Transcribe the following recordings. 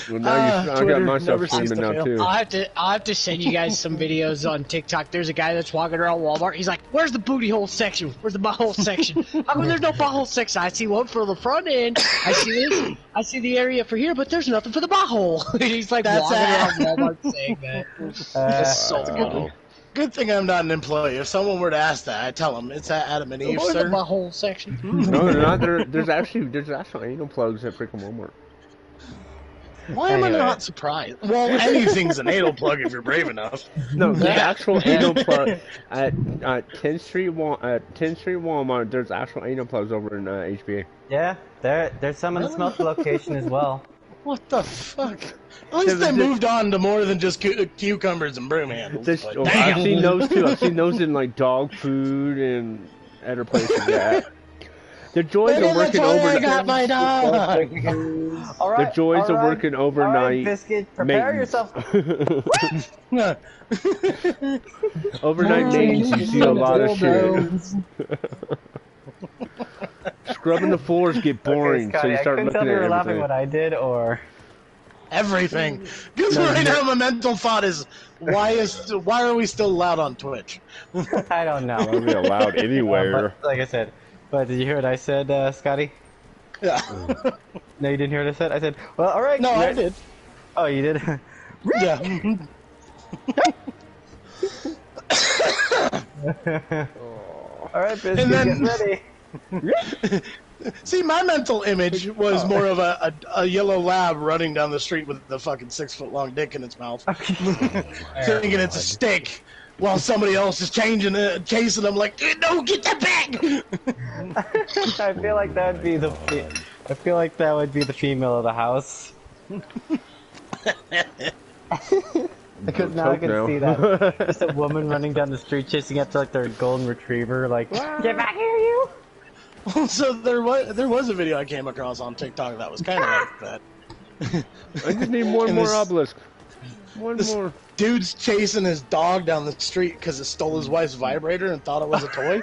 Well, now I got myself streaming now too. I'll have to send you guys some videos on TikTok. There's a guy that's walking around Walmart. He's like, "Where's the booty hole section? Where's the butthole section? How come there's no butthole section? I see one for the front end. I see this. I see the area for here, but there's nothing for the butthole." He's like walking around Walmart saying that. That's so funny. Good thing I'm not an employee. If someone were to ask that, I'd tell them it's at Adam and Eve, sir. The butthole section. No, they're not. There's actually anal plugs at freaking Walmart. Why am I not surprised? Well, anything's an anal plug if you're brave enough. No, there's actual anal plug at 10th Street Walmart. There's actual anal plugs over in HBA. Yeah, there's some in the smoke location as well. What the fuck? At least they moved on to more than just cucumbers and broom handles. I've seen those too. I've seen those in like dog food and other places. Yeah. The joys of working overnight. I got my dog. The joys of working overnight. All right, Biscuit, prepare yourself. Overnight maintenance, you see a lot of shit. Scrubbing the floors get boring, okay, Scotty, so you start looking at everything. I couldn't tell if you were laughing what I did or everything. Because right now my mental thought is, why are we still allowed on Twitch? I don't know. We're be allowed anywhere. Like I said. But did you hear what I said, Scotty? Yeah. No, you didn't hear what I said? I said, well, alright. No, I did. Oh, you did? Yeah. Alright, Biscuit, get ready. See, my mental image was more of a yellow lab running down the street with the fucking 6-foot-long dick in its mouth. Thinking it's a stick. While somebody else is chasing them, like, no, get that back! I feel like that would be the. I feel like that would be the female of the house. Because now I can see that just a woman running down the street chasing after like their golden retriever, like, get back here, you! So there was a video I came across on TikTok that was kind of like that. I just need one more obelisk. One more. Dude's chasing his dog down the street because it stole his wife's vibrator and thought it was a toy.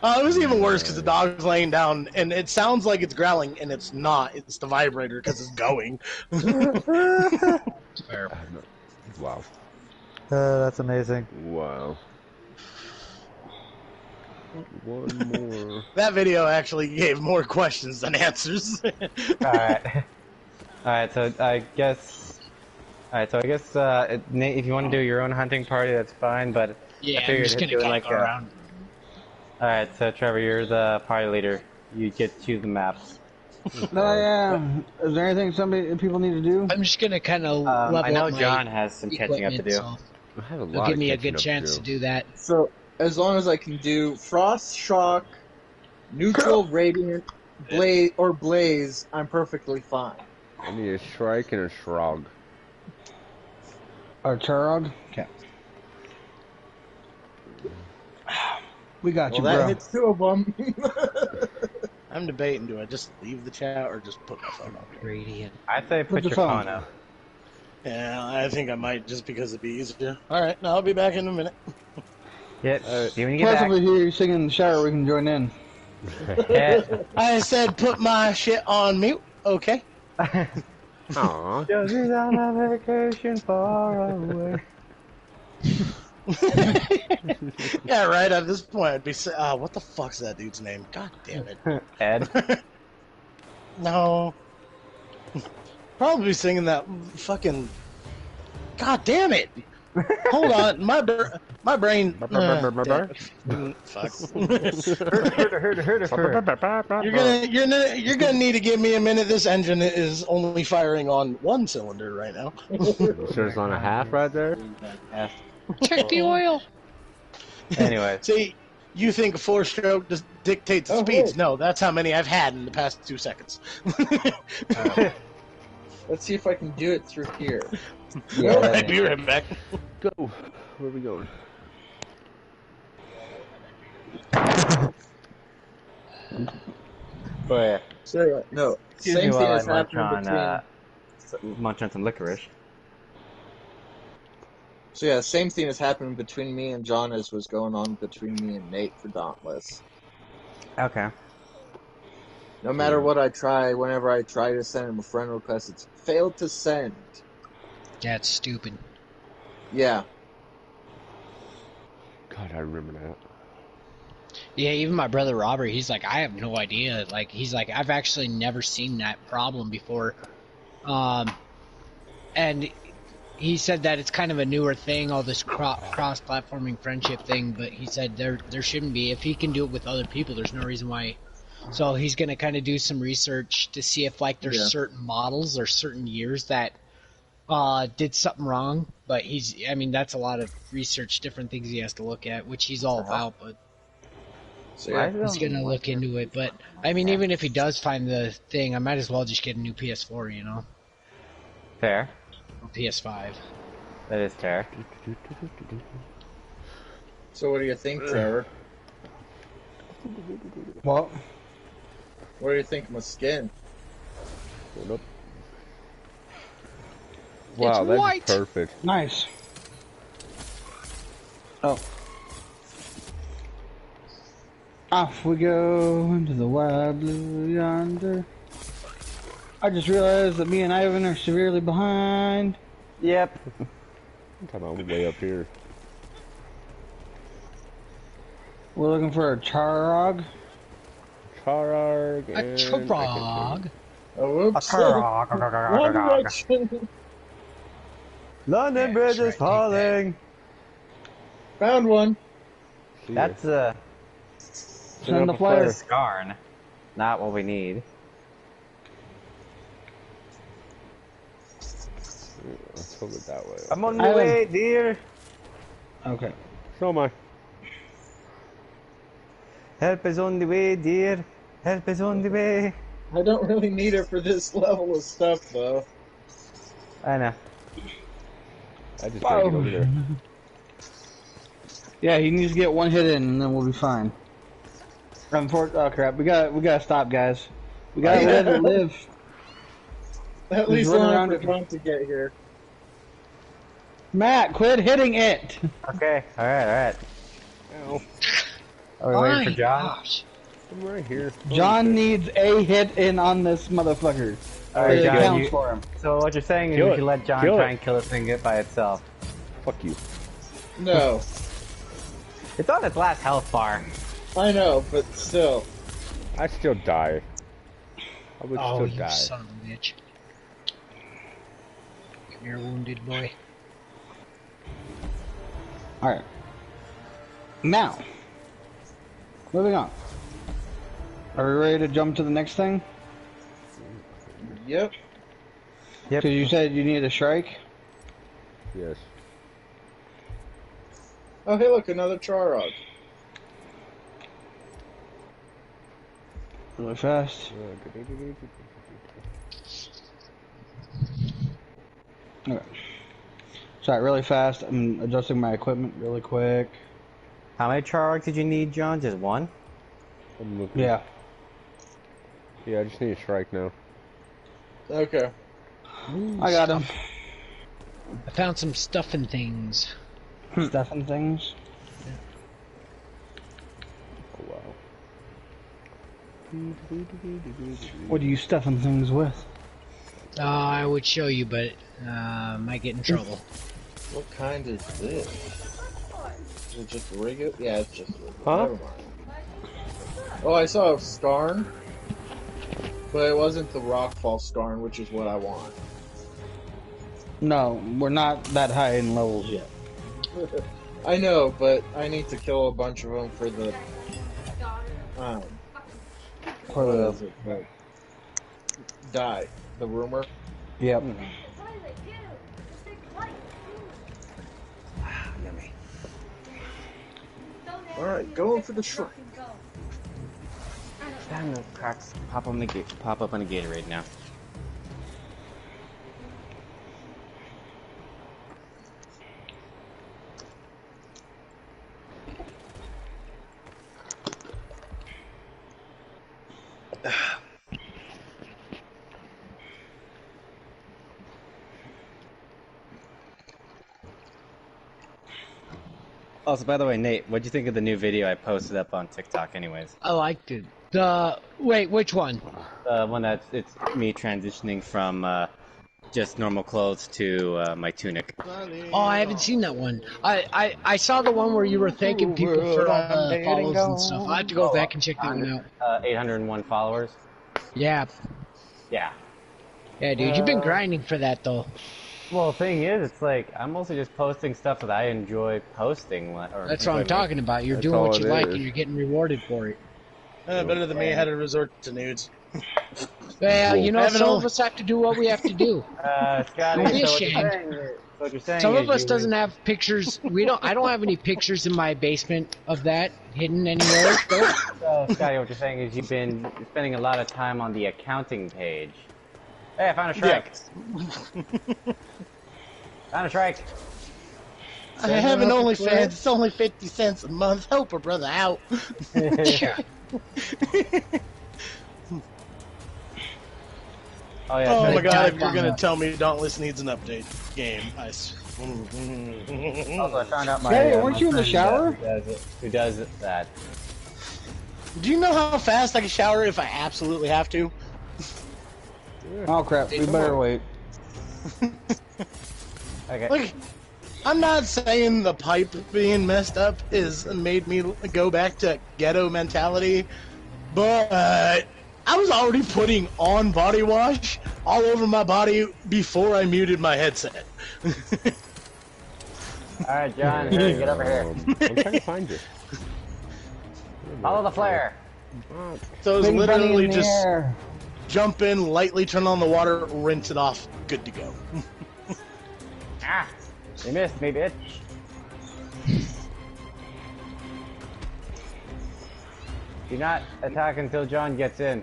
It was even worse because the dog's laying down and it sounds like it's growling and it's not. It's the vibrator because it's going. Wow. That's amazing. Wow. One more. That video actually gave more questions than answers. Alright. Alright, so I guess... Nate, if you want to do your own hunting party, that's fine, but... Yeah, I'm just gonna like go around. Alright, so Trevor, you're the party leader. You get to choose the maps. No, I am. Is there anything people need to do? I'm just gonna kind of level up. I know John has some catching up to do. So it'll give me a good chance to do that. So, as long as I can do Frost, Shock, Neutral, Radiant, Blaze, I'm perfectly fine. I need a Shrike and a Shrog. Or Turog? Okay. We got you, bro. That hits 2 of them. I'm debating, do I just leave the chat or just put my phone up? Radiant. I say put your phone up. Yeah, I think I might just because it'd be easier. Alright, now I'll be back in a minute. Yep, see when you get back. Possibly hear you singing in the shower, we can join in. I said put my shit on mute, okay? Aww. Josie's on a vacation far away. Yeah, right, at this point I'd be what the fuck's that dude's name? God damn it. Ed? No. Probably be singing that fucking... God damn it! Hold on, my brain... Fuck. You're gonna need to give me a minute. This engine is only firing on 1 cylinder right now. Sure it's on a half right there? Yeah. Check the oil! Anyway. See, you think 4-stroke dictates the speeds. No, that's how many I've had in the past 2 seconds. Let's see if I can do it through here. Yeah, I'll be right back. Go. Where are we going? Oh, yeah. So, no, same thing has happened between... munch on some licorice. So yeah, same thing has happened between me and John as was going on between me and Nate for Dauntless. Okay. No matter what I try, whenever I try to send him a friend request, it's failed to send. That's stupid. Yeah. God, I remember that. Yeah, even my brother Robert, he's like, I have no idea. Like, he's like, I've actually never seen that problem before. And he said that it's kind of a newer thing, all this cross-platforming friendship thing, but he said there shouldn't be. If he can do it with other people, there's no reason why. So he's going to kind of do some research to see if, like, there's certain models or certain years that did something wrong. But I mean, that's a lot of research, different things he has to look at, which he's all about, but So, yeah. he's going to look into it. But, I mean, even if he does find the thing, I might as well just get a new PS4, you know? Fair. Or PS5. That is fair. So what do you think, Trevor? Well, What do you think of my skin? Hold up. Wow, It's that's white. perfect. Nice. Oh. Off we go into the wild blue yonder. I just realized that me and Ivan are severely behind. Yep. I'm talking about way up here. We're looking for a Charog. Chararg A and... Trog. Oh, oops. One direction. London Yeah, Bridge that's is right, falling. Found one. That's Send the flyer. Scarn. Not what we need. Let's hold it that way. I'm on the way, dear. Okay. So am I. Help is on the way, dear. Help is on the way. I don't really need it for this level of stuff, though. I know. I just gotta get over there. Yeah, he needs to get one hit in, and then we'll be fine. Oh crap! We gotta stop, guys. We gotta let it live. At He's least running long around for fun to get here. Matt, quit hitting it. Okay. All right. Ow. Are we waiting for John? Gosh. I'm right here. John needs a hit in on this motherfucker. All right, It John. counts for him. So what you're saying is Kill we it. can let John Kill try it. and kill this thing by itself. Fuck you. No, It's on its last health bar. I know, but still. I'd still die. I would Oh, still you die. son of a bitch. Come here, wounded boy. Alright. Now. Moving on. Are we ready to jump to the next thing? Yep. Yep. Because you said you need a shrike? Yes. Oh, hey, look, another Charog. Really fast. Okay. Sorry, really fast. I'm adjusting my equipment really quick. How many Charog did you need, John? Just one? I'm looking. Yeah. Yeah, I just need a strike now. Okay. I got him. I found some stuff and things. Stuff and things. Oh wow. What are you stuffing things with? I would show you, but might get in trouble. What kind is this? Is it just regular? Yeah, it's just regular. Huh? Never mind. Oh, I saw a Skarn, but it wasn't the Rockfall Skarn, which is what I want. No, we're not that high in levels yet. I know, but I need to kill a bunch of them for the. For What the, is it? Die. The rumor. yep. Yummy. Alright, going for the shrine. Damn, those cracks pop up on the Gatorade now. Also, by the way, Nate, what'd you think of the new video I posted up on TikTok anyways? I liked it. Wait, which one? The one that's it's me transitioning from just normal clothes to my tunic. Oh, I haven't seen that one. I saw the one where you were thanking people for all the follows and stuff. I have to go back and check that one out. 801 followers. Yeah. Yeah. Yeah, dude, you've been grinding for that, though. Well, the thing is, it's like, I'm mostly just posting stuff that I enjoy posting. That's what I'm talking about. You're doing what you like, and you're getting rewarded for it. Better than me, I had to resort to nudes. Well, you know, some of us have to do what we have to do. Scotty, Don't be ashamed. what you're saying Some is of us doesn't have pictures. I don't have any pictures in my basement of that hidden anywhere. So, Scotty, what you're saying is you've been spending a lot of time on the accounting page. Hey, I found a shrike. Yeah. Found a shrike. I have an OnlyFans. It's only 50 cents a month. Help a brother out. Yeah. Oh, yeah, oh my god, if you're gonna tell me Dauntless needs an update game, Also, I found out my. Hey, weren't you in the shower? Who does that? Do you know how fast I can shower if I absolutely have to? Oh crap, we better wait. Okay. Look, I'm not saying the pipe being messed up is made me go back to ghetto mentality, but I was already putting on body wash all over my body before I muted my headset. Alright, John, hurry, get over here. I'm trying to find you. Follow the flare. So it was Big bunny literally in the just air. jump in, lightly turn on the water, rinse it off, good to go. Ah! You missed me, bitch. Do not attack until John gets in.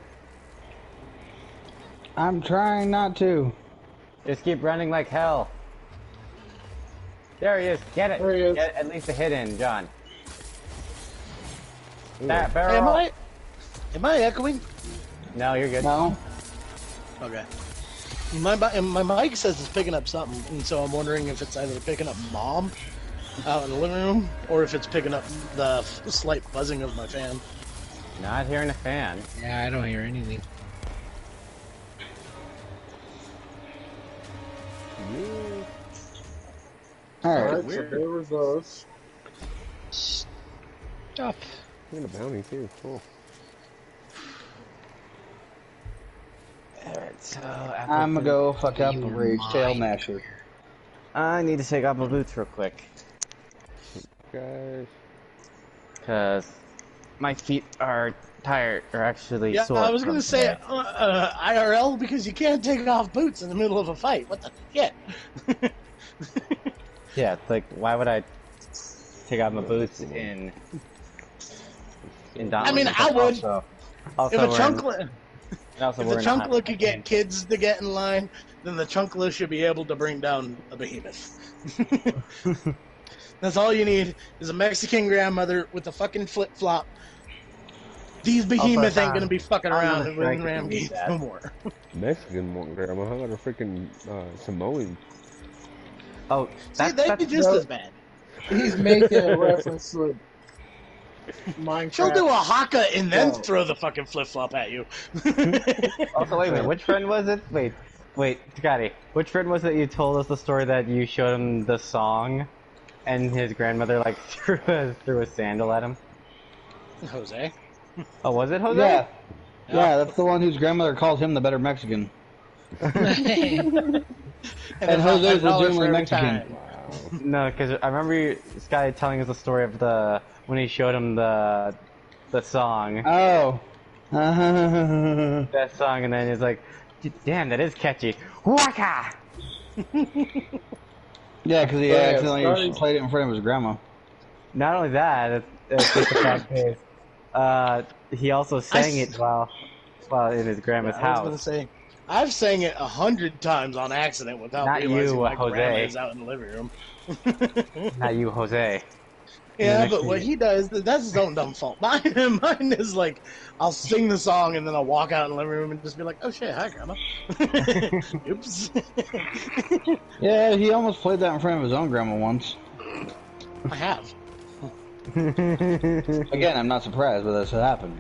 I'm trying not to. Just keep running like hell. There he is. Get it. There he is. Get at least a hit in, John. That Hey, barrel. am I echoing? No, you're good. No. Okay. My mic says it's picking up something, and so I'm wondering if it's either picking up Mom out in the living room, or if it's picking up the slight buzzing of my fan. Not hearing a fan. Yeah, I don't hear anything. Alright. Alright, so there was those. Stuff. I'm a bounty too. Cool. Alright, so I'm gonna go fuck up a You rage tail mind. masher. I need to take off my boots real quick. Guys. Because my feet are tired, or actually Yeah, sore. I was from gonna say today. IRL because you can't take off boots in the middle of a fight. What the shit? Yeah, it's like, why would I take off my boots in Dauntless? I mean, I would. Also If a we're chunkler, in- also if we're the in a hot- chunkler could get kids to get in line, then the chunkler should be able to bring down a behemoth. That's all you need is a Mexican grandmother with a fucking flip flop. These behemoths ain't gonna be fucking around gonna in strike Ram you gates with that. no more. Mexican one grandma. How about a freaking Samoan? Oh, See, they'd be just as bad. He's making a reference to Minecraft. She'll do a haka and then Go. throw the fucking flip flop at you. also, wait a minute, which friend was it? Wait, Scotty, which friend was it you told us the story that you showed him the song, and his grandmother, like, threw a sandal at him? Jose. Oh, was it Jose? Yeah. Yeah, that's the one whose grandmother calls him the better Mexican. And Jose's legitimately Mexican. No, because I remember Scotty telling us the story of when he showed him the song. Oh. That song, and then he's like, damn, that is catchy. Waka! Yeah, because he Yeah, accidentally sorry. played it in front of his grandma. Not only that, it's just the fact is, he also sang it while in his grandma's I was gonna house. say, I've sang it 100 times on accident without Not realizing you, my Jose. grandma is out in the living room. Not you, Jose. Yeah, next but what he does, that's his own dumb fault. Mine is like, I'll sing the song and then I'll walk out in the living room and just be like, oh shit, hi grandma. Oops. Yeah, he almost played that in front of his own grandma once. I have. Again, I'm not surprised, but that's what happened.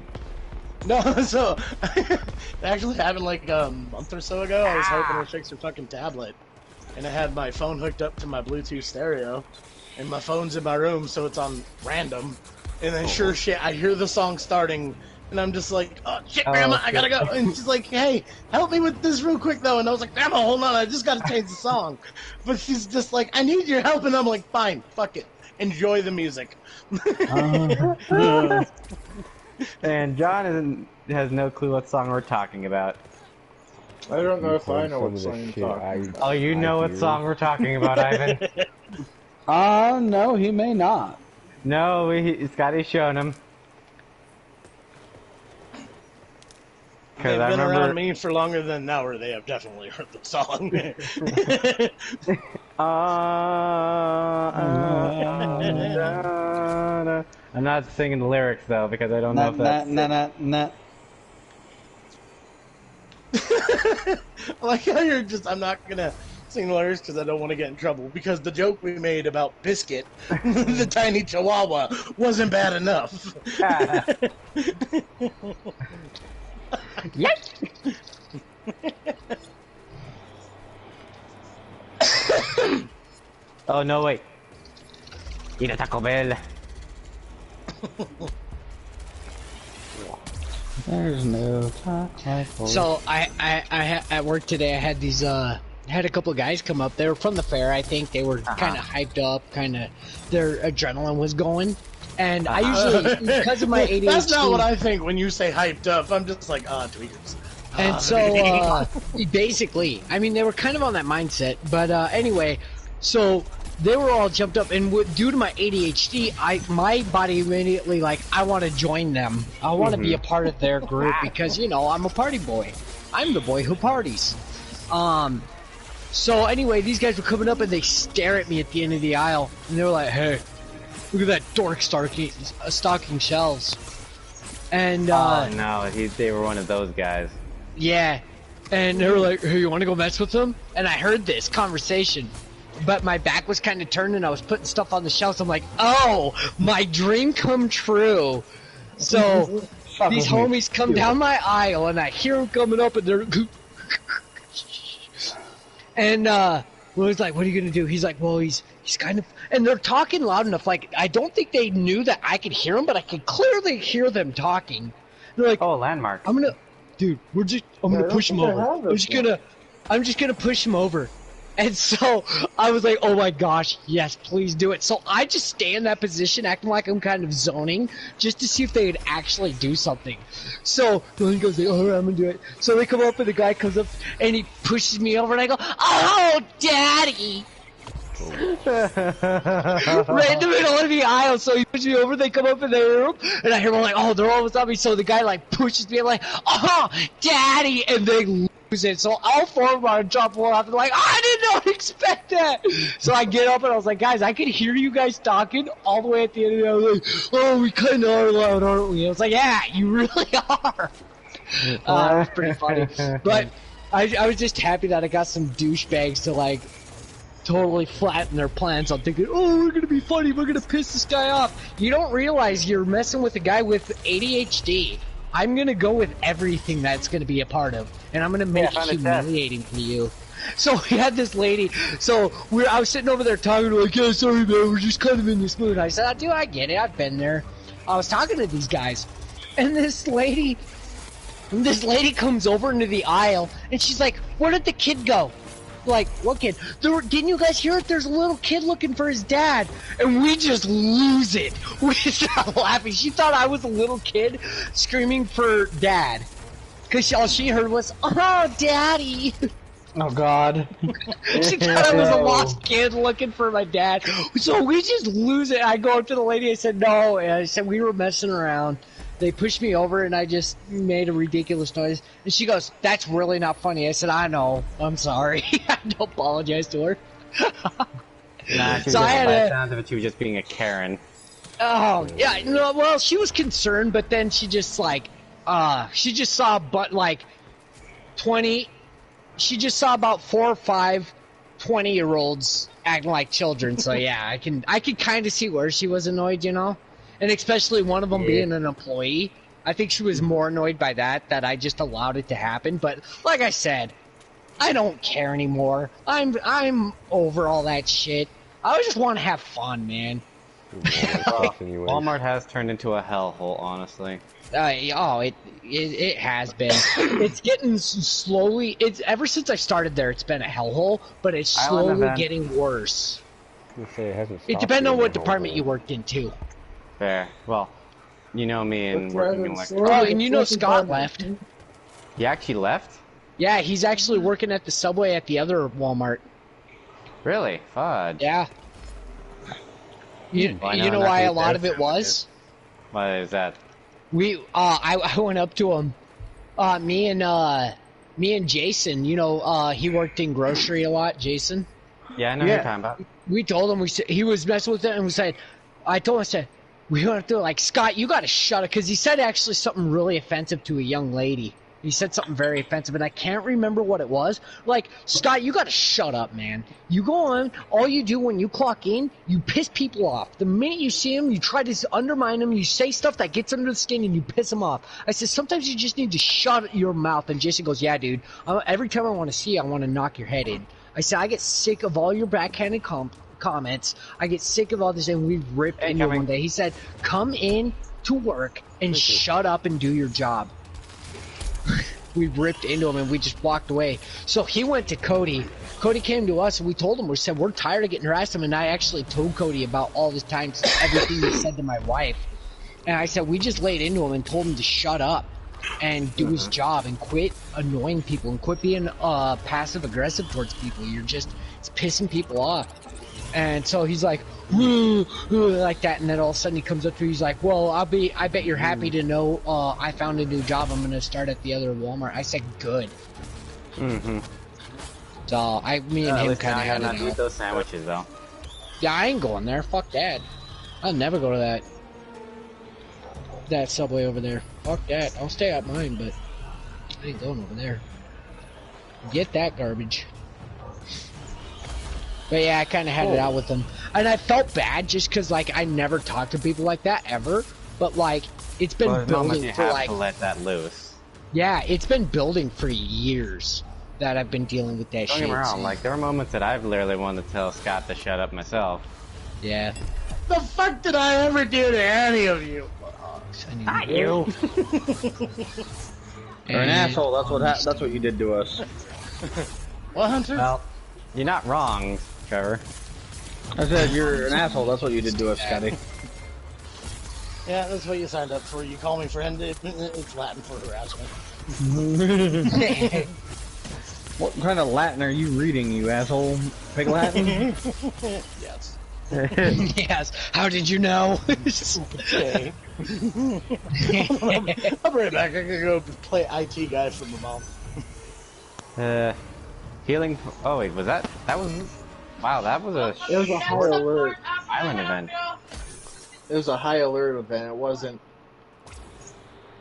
No, so it actually happened like a month or so ago. I was helping her fix her fucking tablet, and I had my phone hooked up to my Bluetooth stereo, and my phone's in my room, so it's on random. And then sure shit, I hear the song starting, and I'm just like, oh shit, Grandma, I gotta go. And she's like, hey, help me with this real quick though. And I was like, Grandma, hold on, I just gotta change the song. But she's just like, I need your help, and I'm like, fine, fuck it, enjoy the music. And John has no clue what song we're talking about. I don't know if I know what song you're talking about. Oh, you know what song we're talking about, Ivan? No, he may not. No, Scotty's shown him. They've been around me for longer than an hour. They have definitely heard the song. I'm not singing the lyrics though because I don't know if that's. I like how you're just. I'm not gonna sing the lyrics because I don't want to get in trouble. Because the joke we made about Biscuit, the tiny chihuahua, wasn't bad enough. Yes. Oh no! Wait. Eat a Taco Bell. There's no taco. So I at work today. I had these had a couple of guys come up. They were from the fair. I think they were kind of hyped up. Kind of their adrenaline was going. And I usually, because of my ADHD... That's not what I think when you say hyped up. I'm just like, tweakers. And so, basically, I mean, they were kind of on that mindset. But anyway, so they were all jumped up. And due to my ADHD, my body immediately, like, I want to join them. I want to be a part of their group because, you know, I'm a party boy. I'm the boy who parties. So anyway, these guys were coming up and they stare at me at the end of the aisle. And they were like, hey... Look at that dork stocking shelves. And, oh no, they were one of those guys. Yeah. And they were like, hey, you want to go mess with them? And I heard this conversation. But my back was kind of turned and I was putting stuff on the shelves. I'm like, oh, my dream come true. So, these homies come down my aisle and I hear them coming up and they're... And, well, he's like, what are you going to do? He's like, well, he's kind of... And they're talking loud enough, like, I don't think they knew that I could hear them, but I could clearly hear them talking. They're like, oh, landmark. I'm gonna push him over. I'm just gonna push him over. And so, I was like, oh my gosh, yes, please do it. So I just stay in that position, acting like I'm kind of zoning, just to see if they would actually do something. So, he goes, like, all right, I'm gonna do it. So they come up, and the guy comes up, and he pushes me over, and I go, oh, daddy! Right in the middle of the aisle, so he pushes me over, they come up in their room, and I hear them like, oh, they're almost on me, so the guy like pushes me, I'm like, oh, daddy, and they lose it, so all four of them are drop one off, and like, oh, I did not expect that, so I get up and I was like, guys, I could hear you guys talking all the way at the end of the I was like, oh, we kind of are loud, aren't we? I was like, yeah, you really are. It was pretty funny, but I was just happy that I got some douchebags to like totally flatten their plans on thinking, oh, we're gonna be funny, we're gonna piss this guy off. You don't realize you're messing with a guy with ADHD. I'm gonna go with everything that's gonna be a part of, and I'm gonna make it humiliating for you. So we had this lady, I was sitting over there talking to her, like, yeah, sorry man, we're just kind of in this mood. I said, dude, I get it, I've been there. I was talking to these guys, and this lady comes over into the aisle, and she's like, where did the kid go? Like, what kid? Didn't you guys hear it? There's a little kid looking for his dad. And we just lose it. We start laughing. She thought I was a little kid screaming for dad. Because all she heard was, oh, daddy. Oh, God. She thought I was a lost kid looking for my dad. So we just lose it. I go up to the lady. I said, no. And I said, we were messing around. They pushed me over, and I just made a ridiculous noise. And she goes, that's really not funny. I said, I know. I'm sorry. I don't apologize to her. Nah, she was by the sounds of it, she was just being a Karen. Oh, yeah. No, well, she was concerned, but then she just, like, she just saw, she just saw about 4 or 5 20-year-olds acting like children. So, yeah, I can kind of see where she was annoyed, you know? And especially one of them being an employee, I think she was more annoyed by that I just allowed it to happen. But like I said, I don't care anymore. I'm over all that shit. I just want to have fun, man. Walmart has turned into a hellhole, honestly. It has been. It's getting slowly. It's ever since I started there, it's been a hellhole, but it's slowly getting worse. It depends on what department you worked in too. Fair. Well, you know me and working in Oh, and you know Scott left. He actually left? Yeah, he's actually working at the Subway at the other Walmart. Really? Fudge. Yeah. You know why a lot of it was? Why is that? I went up to him. Me and Jason, you know, he worked in grocery a lot, Jason. Yeah, I know what you're talking about. We told him, he was messing with it, and we said, we went up to like, Scott, you gotta shut it, because he said actually something really offensive to a young lady. He said something very offensive, and I can't remember what it was. Like, Scott, you gotta shut up, man. You go on, all you do when you clock in, you piss people off. The minute you see them, you try to undermine them, you say stuff that gets under the skin, and you piss them off. I said, sometimes you just need to shut your mouth. And Jason goes, yeah, dude. Every time I want to see you, I want to knock your head in. I said, I get sick of all your backhanded comments. I get sick of all this, and we ripped into him one day. He said, come in to work and shut up and do your job. We ripped into him and we just walked away. So he went to Cody. Cody came to us and we told him, we said, we're tired of getting harassed him. And I actually told Cody about all this time, everything he said to my wife. And I said, we just laid into him and told him to shut up and do his job and quit annoying people and quit being passive aggressive towards people. It's pissing people off. And so he's like, like that, and then all of a sudden he comes up to me, he's like, well, I bet you're happy to know I found a new job. I'm gonna start at the other Walmart. I said, good. Mm-hmm. So me and him kind of had not eat those sandwiches though. Yeah, I ain't going there. Fuck that. I'll never go to that Subway over there. Fuck that. I'll stay at mine, but I ain't going over there. Get that garbage. But yeah, I kind of had it out with them. And I felt bad just because, like, I never talked to people like that ever. But, like, it's been building for, like... to let that loose. Yeah, it's been building for years that I've been dealing with that shit. Don't get me wrong, like, there were moments that I've literally wanted to tell Scott to shut up myself. Yeah. The fuck did I ever do to any of you? Not you. You're an asshole, that's what you did to us. What, Hunter? Well, you're not wrong, Trevor. I said you're an asshole, that's what you did to us, Scotty. Yeah, that's what you signed up for. You call me friend, it's Latin for harassment. What kind of Latin are you reading, you asshole? Pig Latin? Yes. Yes. How did you know? Okay. I'll be right back. I gotta go play IT guy for my mom. Healing. Oh wait, was that was? Wow, that was a. It was a high alert. Island event. It was a high alert event. It wasn't.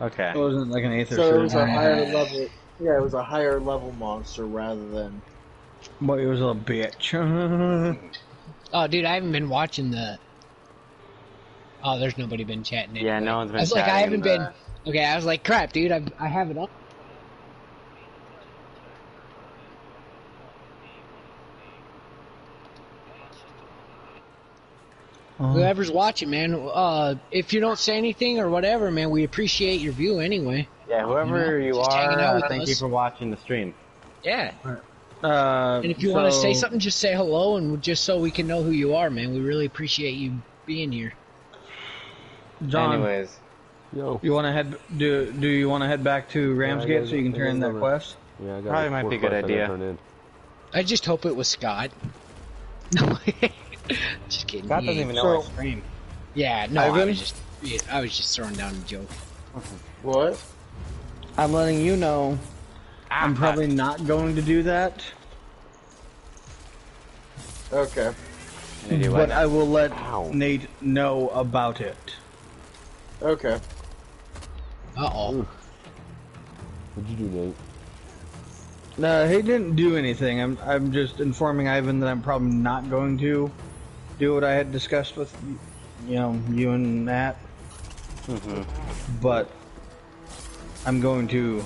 Okay. It wasn't like an Aether So it was a higher level. Yeah, it was a higher level monster rather than. But it was a bitch. Oh, dude, I haven't been watching the... Oh, there's nobody been chatting anyway. Yeah, no one's been I was chatting. like, I haven't been... Okay, I was like, crap, dude, I have it up. Whoever's watching, man, if you don't say anything or whatever, man, we appreciate your view anyway. Yeah, whoever you just hanging out are, with thank us. you for watching the stream. Yeah. And if you want to say something, just say hello, and just so we can know who you are, man. We really appreciate you being here. John, anyways, Yo. you want to head? Do you want to head back to Ramsgate so you can turn in that quest? Yeah, I got Probably might be a good idea. I just hope it was Scott. No, just kidding. Scott doesn't even know I stream. Yeah, no, I Ivan? was just throwing down a joke. What? I'm letting you know. I'm probably not going to do that, Okay. but I will let Nate know about it. Okay. Uh-oh. What'd you do, Nate? No, he didn't do anything. I'm just informing Ivan that I'm probably not going to do what I had discussed with, you and Matt. Mm-hmm. But I'm going to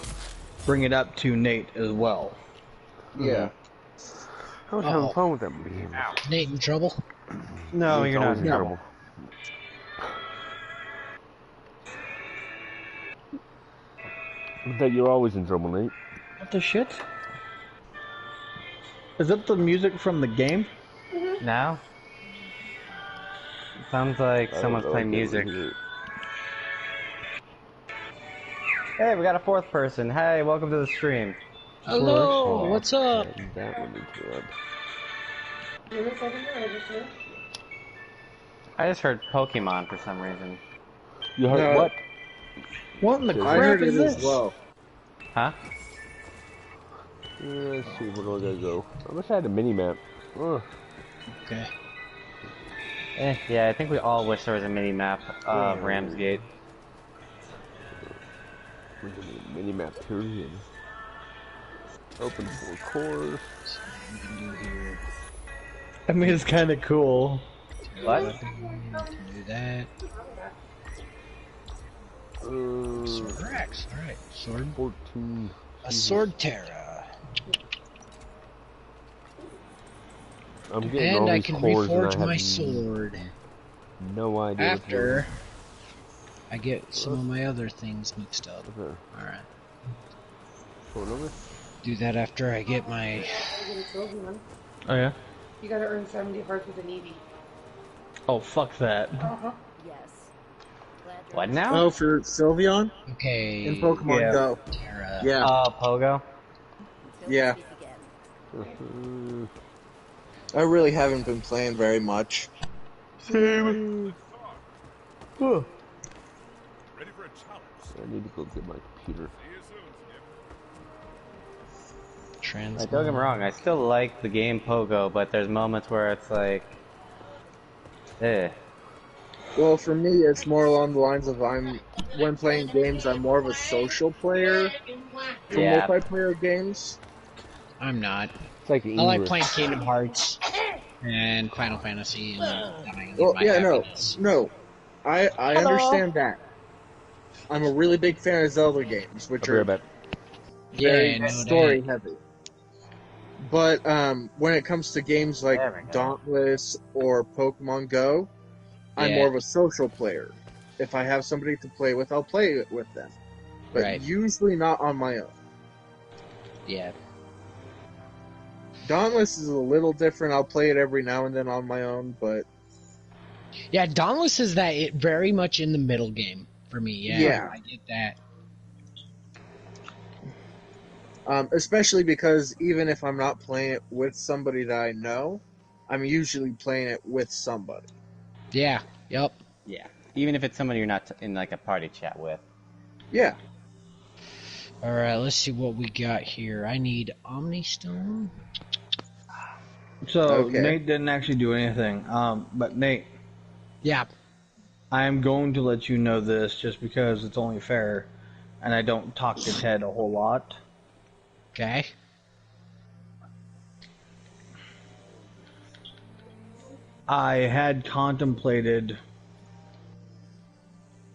bring it up to Nate as well. Yeah. I was having fun with that beam. Nate in trouble? No, Nate's you're not always in No. trouble. I bet you're always in trouble, Nate. What the shit? Is that the music from the game? No? Sounds like someone's playing music. Hey, we got a fourth person. Hey, welcome to the stream. Hello, what's up? That one needs to run. I just heard Pokemon for some reason. You heard No. what? What in the I crap heard is it this? as well. Huh? Let's see, where do I gotta go? I wish I had a mini map. Ugh. Okay. Yeah, I think we all wish there was a mini map of Ramsgate. We're gonna need a mini map period. Open 4 cores. We can do here. I mean, it's kind of cool. What? We can do that. Sword axe. Alright. Sword. 14. A sword Terra. I'm getting all And I these can cores and reforge I have my sword no idea. after I get some of my other things mixed up. Okay. Alright. Sword over? Do that after I get my... Oh yeah? You gotta earn 70 hearts with a Navy. Oh, fuck that. Yes. What now? Oh, for Sylveon Okay. in Pokemon Yeah. Go. Terra. Yeah. Pogo? Yeah. I really haven't been playing very much. I need to go get my computer. Trans. Don't get me wrong, I still like the game Pogo, but there's moments where it's like... Eh. Well, for me, it's more along the lines of when playing games, I'm more of a social player for Yeah. multiplayer games. I'm not. It's like I like English. playing Kingdom Hearts and Final Fantasy and dying Well, my yeah, happiness. no. I understand that. I'm a really big fan of Zelda games, which I'll be are right back. very Yeah, no, story heavy. But when it comes to games like There we go. Dauntless or Pokemon Go, I'm Yeah. more of a social player. If I have somebody to play with, I'll play it with them. But Right. usually not on my own. Yeah. Dauntless is a little different. I'll play it every now and then on my own, but Yeah, Dauntless is very much in the middle game for me. Yeah. I get that. especially because even if I'm not playing it with somebody that I know, I'm usually playing it with somebody. Yeah. Yep. Yeah. Even if it's someone you're not in like a party chat with. Yeah. All right. Let's see what we got here. I need Omni Stone. So, Okay. Nate didn't actually do anything. But Nate, Yeah. I am going to let you know this just because it's only fair, and I don't talk to Ted a whole lot. Okay. I had contemplated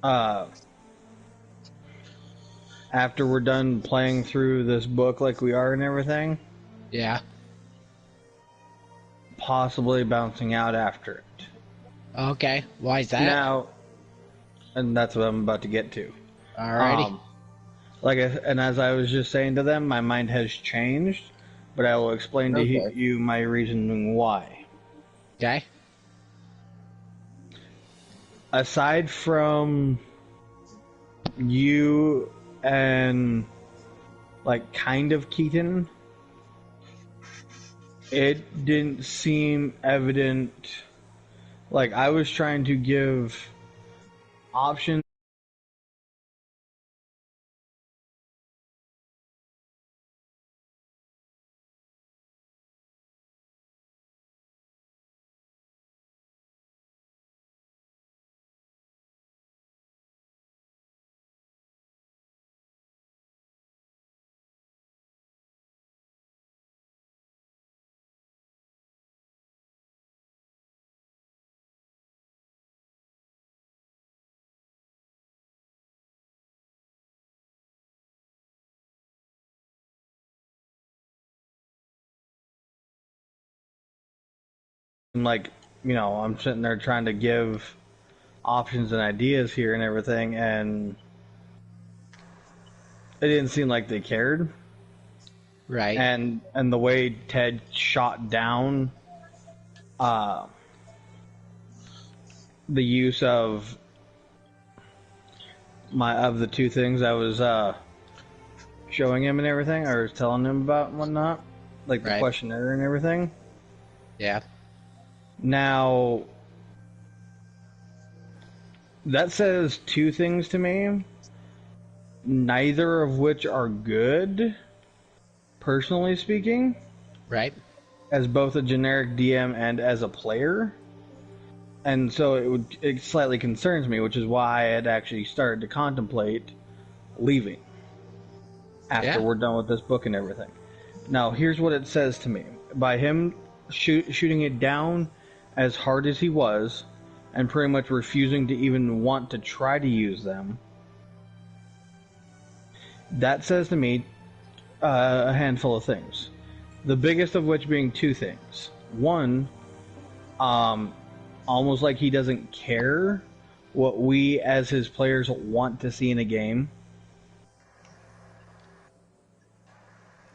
after we're done playing through this book like we are and everything, Yeah. possibly bouncing out after it. Okay. Why is that? Now, and that's what I'm about to get to. Alrighty. And as I was just saying to them, my mind has changed, but I will explain to Okay. you my reasoning why. Okay. Aside from you and like kind of Keaton, it didn't seem evident. Like I was trying to give options like, I'm sitting there trying to give options and ideas here and everything, and it didn't seem like they cared. Right. And the way Ted shot down the use of the two things I was showing him and everything, or telling him about and whatnot, like the questionnaire and everything. Yeah. Now, that says two things to me, neither of which are good, personally speaking. Right. As both a generic DM and as a player. And so it slightly concerns me, which is why I had actually started to contemplate leaving after we're done with this book and everything. Now, here's what it says to me. By him shooting it down as hard as he was, and pretty much refusing to even want to try to use them, that says to me a handful of things. The biggest of which being two things. One, almost like he doesn't care what we as his players want to see in a game.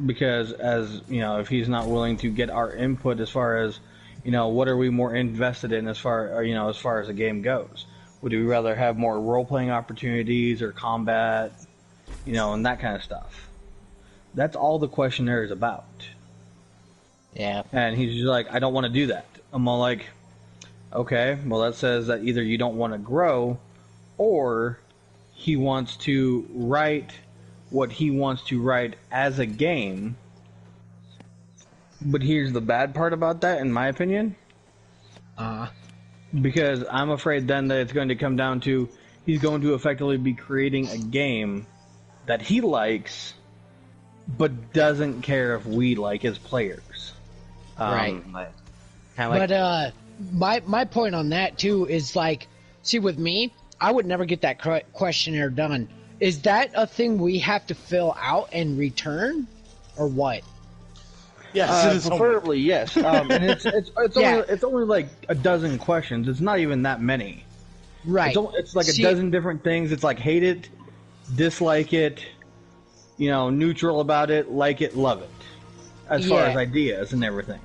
Because if he's not willing to get our input as far as, what are we more invested in as far as the game goes? Would we rather have more role-playing opportunities or combat, and that kind of stuff? That's all the questionnaire is about. Yeah. And he's just like, I don't want to do that. I'm all like, okay, well that says that either you don't want to grow, or he wants to write what he wants to write as a game. But here's the bad part about that, in my opinion. Because I'm afraid then that it's going to come down to he's going to effectively be creating a game that he likes, but doesn't care if we like as players. Right. But my point on that too is like, see, with me, I would never get that questionnaire done. Is that a thing we have to fill out and return, or what? Yes, preferably yes. And it's only like a dozen questions. It's not even that many. Right. It's like a dozen different things. It's like hate it, dislike it, neutral about it, like it, love it, as far as ideas and everything.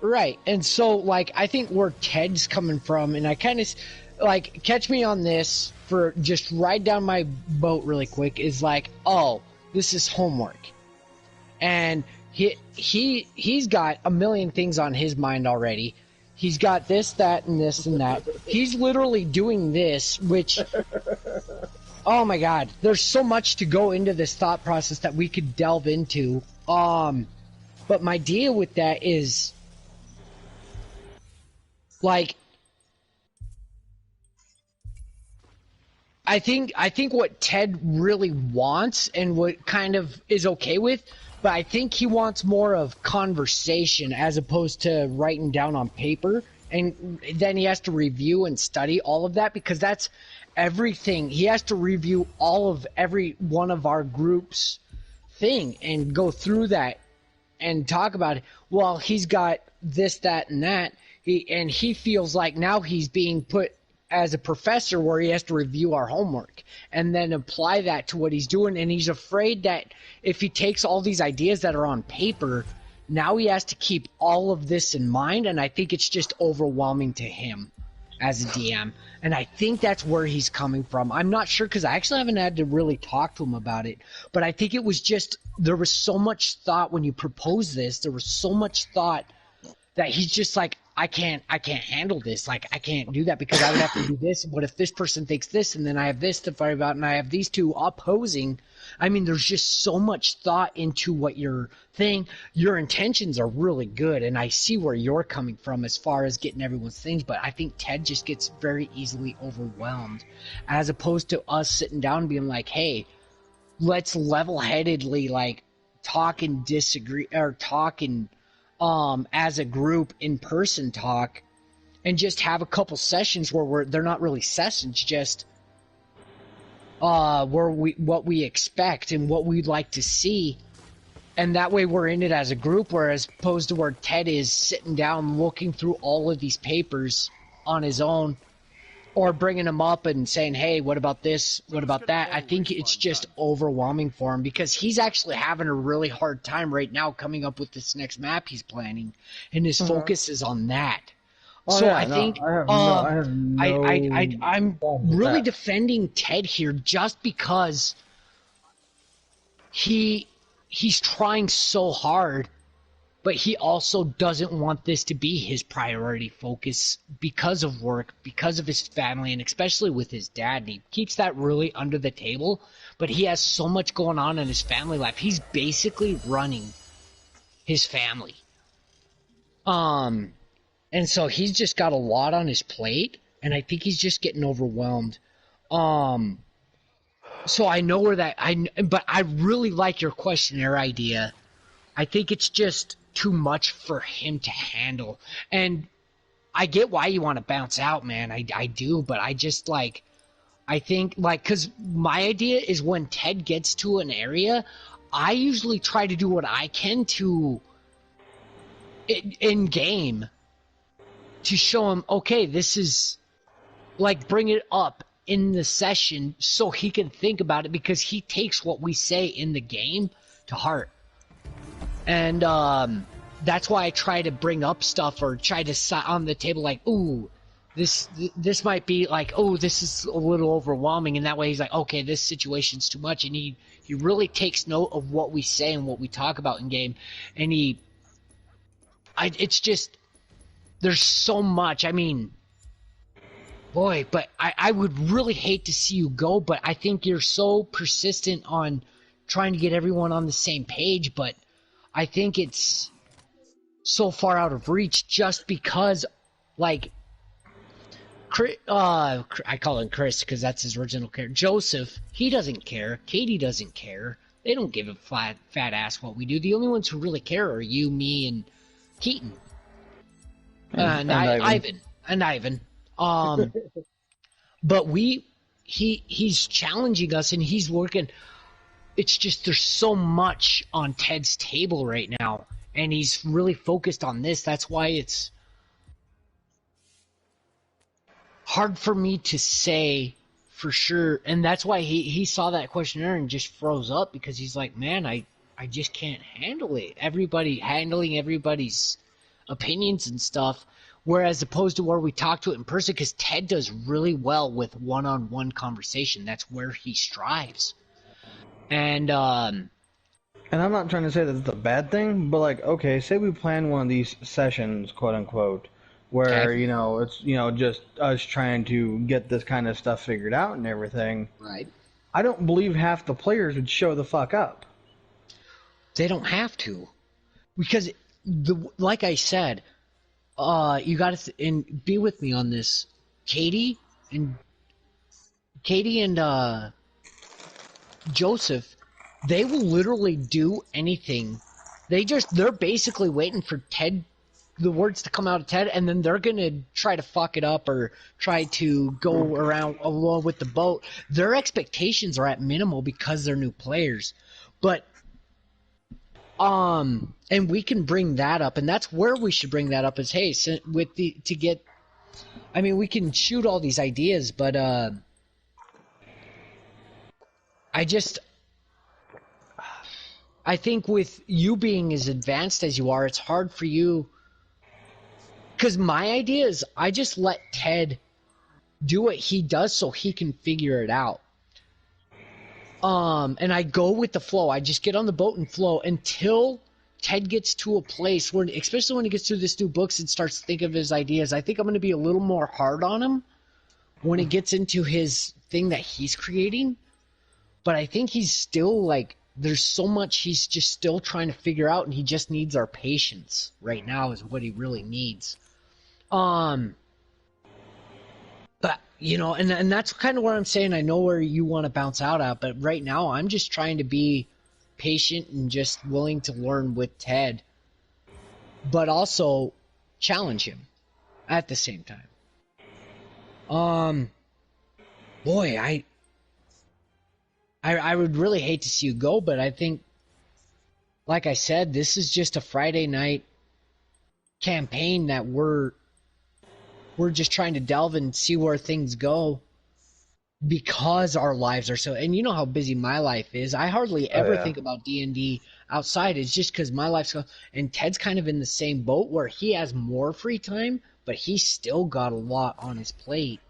Right. And so, like, I think where Ted's coming from, and I kind of, like, catch me on this for just ride down my boat really quick, is like, oh, this is homework. And he's got a million things on his mind already. He's got this, that, and this, and that. He's literally doing this, which, oh my God, there's so much to go into this thought process that we could delve into. But my deal with that is, like, I think what Ted really wants and what kind of is okay with, but I think he wants more of conversation as opposed to writing down on paper, and then he has to review and study all of that, because that's everything. He has to review all of every one of our group's thing and go through that and talk about it. Well, he's got this, that, and that, and he feels like now he's being put as a professor where he has to review our homework and then apply that to what he's doing. And he's afraid that if he takes all these ideas that are on paper, now he has to keep all of this in mind. And I think it's just overwhelming to him as a DM. And I think that's where he's coming from. I'm not sure, because I actually haven't had to really talk to him about it. But I think it was just, there was so much thought when you proposed this. There was so much thought that he's just like, I can't handle this. Like, I can't do that because I would have to do this. What if this person thinks this, and then I have this to fight about, and I have these two opposing? I mean, there's just so much thought into what you're saying. Your intentions are really good, and I see where you're coming from as far as getting everyone's things, but I think Ted just gets very easily overwhelmed, as opposed to us sitting down and being like, hey, let's level-headedly, like, talk and disagree, or talk and as a group in person talk, and just have a couple sessions where they're not really sessions, just what we expect and what we'd like to see And that way we're in it as a group, whereas opposed to where Ted is sitting down looking through all of these papers on his own, or bringing them up and saying, hey, what about this? What about that? I think it's just overwhelming for him because he's actually having a really hard time right now coming up with this next map he's planning, and his focus is on that. Oh, so yeah, I no, think I'm really defending Ted here just because he's trying so hard, but he also doesn't want this to be his priority focus because of work, because of his family, and especially with his dad. And he keeps that really under the table, but he has so much going on in his family life. He's basically running his family. And so he's just got a lot on his plate, and I think he's just getting overwhelmed. So I know where that but I really like your questionnaire idea. I think it's just too much for him to handle. And I get why you want to bounce out, man. I do, but I just I think because my idea is when Ted gets to an area, I usually try to do what I can to in game to show him, okay, this is bring it up in the session so he can think about it, because he takes what we say in the game to heart. And that's why I try to bring up stuff or try to sit on the table ooh, this might be oh, this is a little overwhelming, and that way he's like, okay, this situation's too much, and he really takes note of what we say and what we talk about in game, and it's just, there's so much. I mean, boy, but I would really hate to see you go, but I think you're so persistent on trying to get everyone on the same page, but I think it's so far out of reach just because, I call him Chris because that's his original character. Joseph, he doesn't care. Katie doesn't care. They don't give a fat ass what we do. The only ones who really care are you, me, and Keaton. And Ivan. But he's challenging us and he's working. It's just there's so much on Ted's table right now, and he's really focused on this. That's why it's hard for me to say for sure, and that's why he saw that questionnaire and just froze up, because he's like, man, I just can't handle it. Handling everybody's opinions and stuff, whereas opposed to where we talk to it in person, because Ted does really well with one-on-one conversation. That's where he strives. And I'm not trying to say that it's a bad thing, but okay, say we plan one of these sessions, quote unquote, where it's just us trying to get this kind of stuff figured out and everything. Right. I don't believe half the players would show the fuck up. They don't have to, because like I said, you got to and be with me on this. Katie and Joseph, they will literally do anything. They're basically waiting for the words to come out of Ted, and then they're gonna try to fuck it up or try to go around along with the boat. Their expectations are at minimal because they're new players, but and we can bring that up, and that's where we should bring that up. Is hey, we can shoot all these ideas, but I think with you being as advanced as you are, it's hard for you. Because my idea is I just let Ted do what he does so he can figure it out. And I go with the flow. I just get on the boat and flow until Ted gets to a place where, especially when he gets through this new books and starts to think of his ideas, I think I'm going to be a little more hard on him when he gets into his thing that he's creating. But I think he's still there's so much he's just still trying to figure out, and he just needs our patience right now is what he really needs. But and that's kind of where I'm saying I know where you want to bounce out at, but right now I'm just trying to be patient and just willing to learn with Ted, but also challenge him at the same time. Boy, I would really hate to see you go, but I think like I said, this is just a Friday night campaign that we're just trying to delve and see where things go because our lives are so. And you know how busy my life is. I hardly ever think about D&D outside. It's just because my life's go. And Ted's kind of in the same boat where he has more free time, but he's still got a lot on his plate.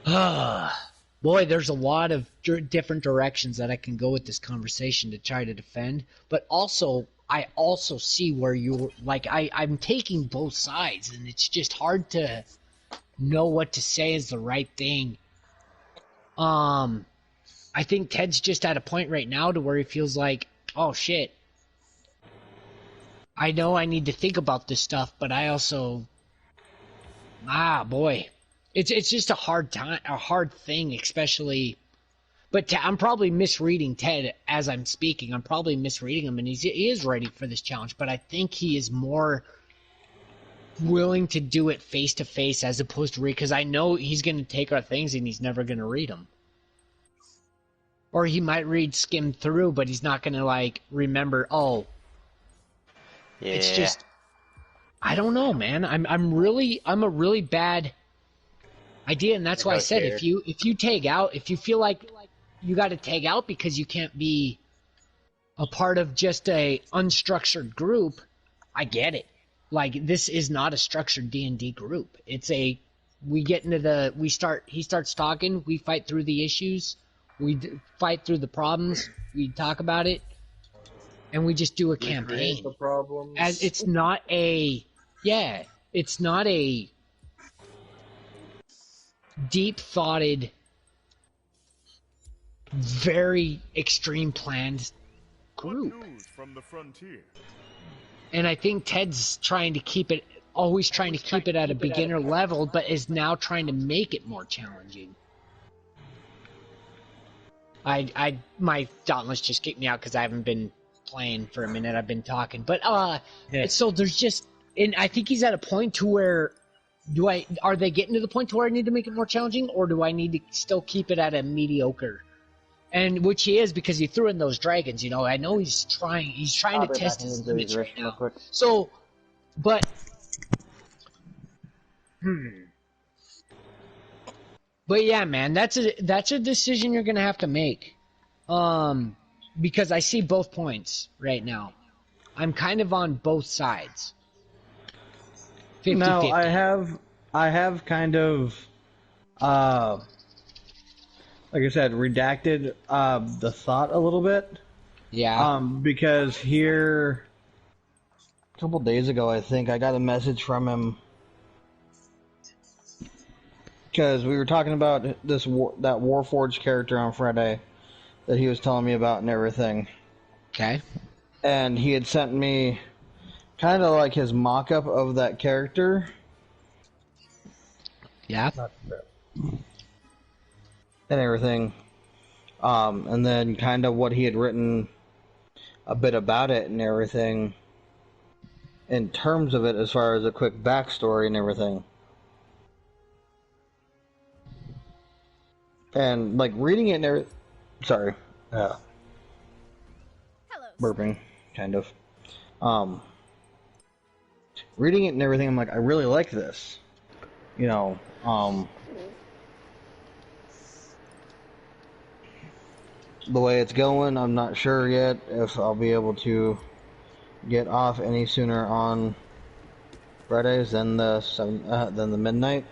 Boy, there's a lot of different directions that I can go with this conversation to try to defend, but also I also see where you're like I'm taking both sides, and it's just hard to know what to say is the right thing. I think Ted's just at a point right now to where he feels like, oh shit, I know I need to think about this stuff, but I also, boy. It's just a hard time, a hard thing, especially. But I'm probably misreading Ted as I'm speaking. I'm probably misreading him, and he is ready for this challenge. But I think he is more willing to do it face to face as opposed to read, because I know he's going to take our things and he's never going to read them. Or he might skim through, but he's not going to like remember. Oh, yeah. It's just, I don't know, man. I'm a really bad idea, and that's why I said if you tag out, if you feel like you got to tag out because you can't be a part of just a unstructured group, I get it. Like, this is not a structured D&D group. It's a he starts talking, we fight through the issues, we fight through the problems, we talk about it, and we just do a campaign. The problems. As it's not a deep-thoughted, very extreme planned group. From the frontier. And I think Ted's trying to keep it at a beginner level, but is now trying to make it more challenging. My Dauntless just kicked me out because I haven't been playing for a minute. I've been talking, but so there's just, and I think he's at a point to where. Are they getting to the point to where I need to make it more challenging, or do I need to still keep it at a mediocre? And which he is, because he threw in those dragons, you know. I know he's trying to test his limits right now. So, but yeah, man, that's a decision you're gonna have to make. Because I see both points right now. I'm kind of on both sides. 50-50. Now, I have kind of, like I said, redacted the thought a little bit. Yeah. Because here, a couple days ago, I think, I got a message from him. Because we were talking about that Warforged character on Friday that he was telling me about and everything. Okay. And he had sent me kind of like his mock-up of that character. Yeah. And everything. And then kind of what he had written a bit about it and everything in terms of it as far as a quick backstory and everything. And like reading it and everything. Sorry. Hello. Burping, kind of. Reading it and everything, I'm like, I really like this. You know, the way it's going, I'm not sure yet if I'll be able to get off any sooner on Fridays than the midnight.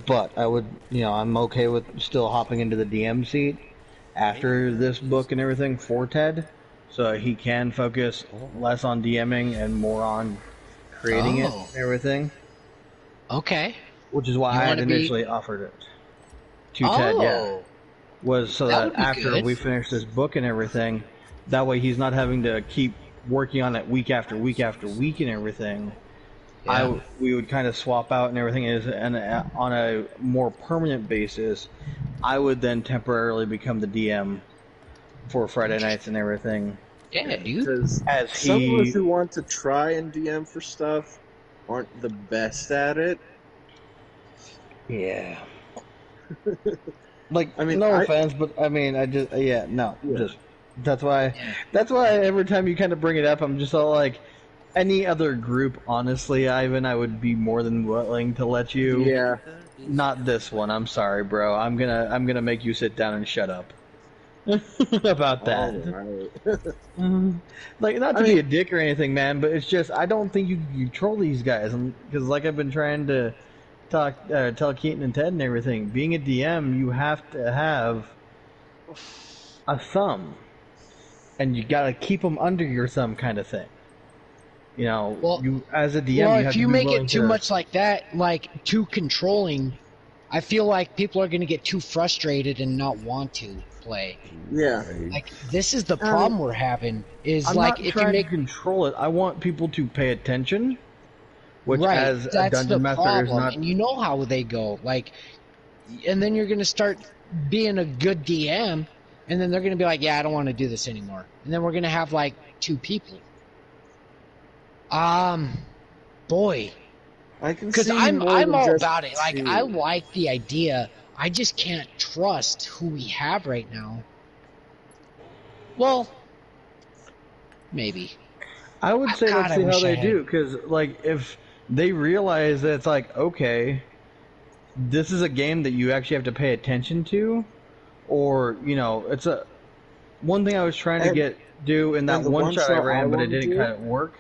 But I would, I'm okay with still hopping into the DM seat after this book and everything for Ted, so he can focus less on DMing and more on creating it and everything. Okay. Which is why I had initially offered it to Ted, yeah. Was so that after we finish this book and everything, that way he's not having to keep working on it week after week after week and everything. Yeah. We would kind of swap out and everything, and on a more permanent basis, I would then temporarily become the DM for Friday nights and everything. Yeah, dude. Because some of us who want to try and DM for stuff aren't the best at it. Yeah. Like, I mean, no I- offense, but I mean, I just, no, Yeah. just that's why every time you kind of bring it up, I'm just all like, any other group, honestly, Ivan, I would be more than willing to let you. Yeah. Not this one. I'm sorry, bro. I'm gonna make you sit down and shut up about that. Alright. Like, not to I be mean- a dick or anything, man, but it's just I don't think you troll these guys, because like I've been trying to tell Keaton and Ted and everything. Being a DM, you have to have a thumb, and you gotta keep them under your thumb, kind of thing. You know, Well- you as a DM, Well, you have if to you be make willing it too to, much like that, like too controlling, I feel like people are going to get too frustrated and not want to play. Yeah. Like this is the problem we're having. Is I'm like not if trying you make to control it. I want people to pay attention, which right, as a that's dungeon the master problem, is not. and you know how they go. Like, and then you're going to start being a good DM, and then they're going to be like, "Yeah, I don't want to do this anymore," and then we're going to have like 2 people. Boy. I can Because see I'm more than all just about it. Like 2. I like the idea. I just can't trust who we have right now. Well, maybe. I would say God, let's I see how wish I they had- do, because like if they realize that it's like, okay, this is a game that you actually have to pay attention to, or it's a one thing I was trying to do in that and the one shot I one-shot ran, but it wanna didn't do- kind of work.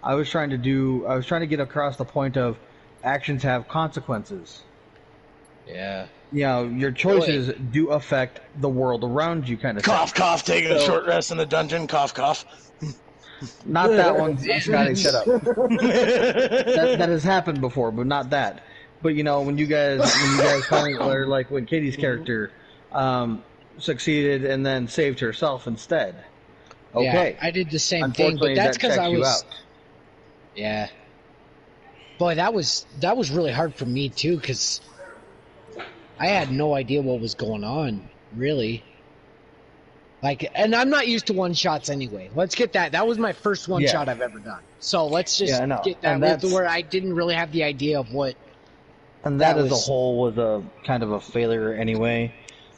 I was trying to get across the point of actions have consequences. Yeah. Your choices do affect the world around you, kind of thing. Cough, cough, taking a short rest in the dungeon. Cough, cough. Not that one, Scotty. Shut up. That has happened before, but not that. But when you guys finally, or like when Katie's character succeeded and then saved herself instead. Okay. Yeah, I did the same thing, Unfortunately, but that's that because checks I you was. out. Yeah. Boy, that was really hard for me too, because I had no idea what was going on, really. Like, and I'm not used to one shots anyway. Let's get that. That was my first one shot I've ever done. So let's just Yeah, I know. get that And with that's- where I didn't really have the idea of what. And that That as a was- whole was a kind of a failure anyway,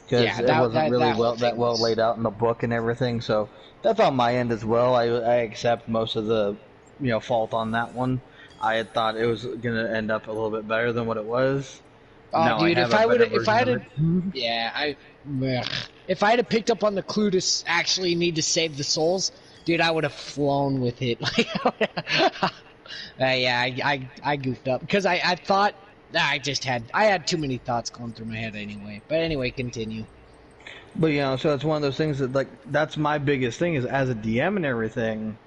because Yeah, it that- wasn't that- really that whole that thing well was- laid out in the book and everything. So that's on my end as well. I accept most of the fault on that one. I had thought it was gonna end up a little bit better than what it was. Oh, Now dude, have if a I would, better if I had, version of it. yeah, if I had picked up on the clue to actually need to save the souls, dude, I would have flown with it. Yeah, I goofed up because I thought I had too many thoughts going through my head anyway. But anyway, continue. But so it's one of those things that that's my biggest thing is as a DM and everything,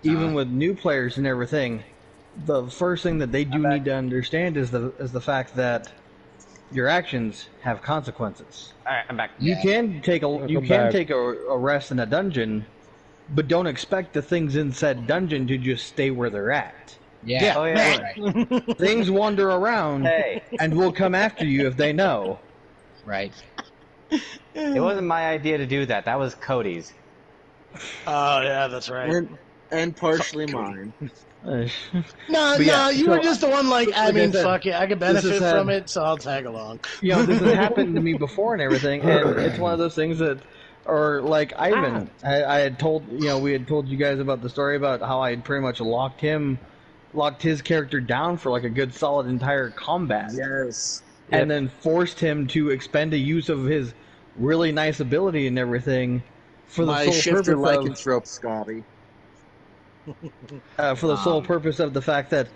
even with new players and everything, the first thing that they do need to understand is the fact that your actions have consequences. All right, I'm back. You can take a rest in a dungeon, but don't expect the things in said dungeon to just stay where they're at. Yeah. Oh yeah. Right. Things wander around Hey, and will come after you if they know. Right. it wasn't my idea to do that. That was Cody's. Oh, yeah, that's right. And partially mine. No, But yeah, you were so- just the one like, I like I mean, said, fuck it, I could this has benefit had- from it, so I'll tag along. This has happened to me before and everything, and it's one of those things that, or like Ivan, I had told, we had told you guys about the story about how I had pretty much locked his character down for like a good solid entire combat. Yes. And then forced him to expend a use of his really nice ability and everything for the My sole shifter purpose of lycanthrope, Scotty. for the sole purpose of the fact that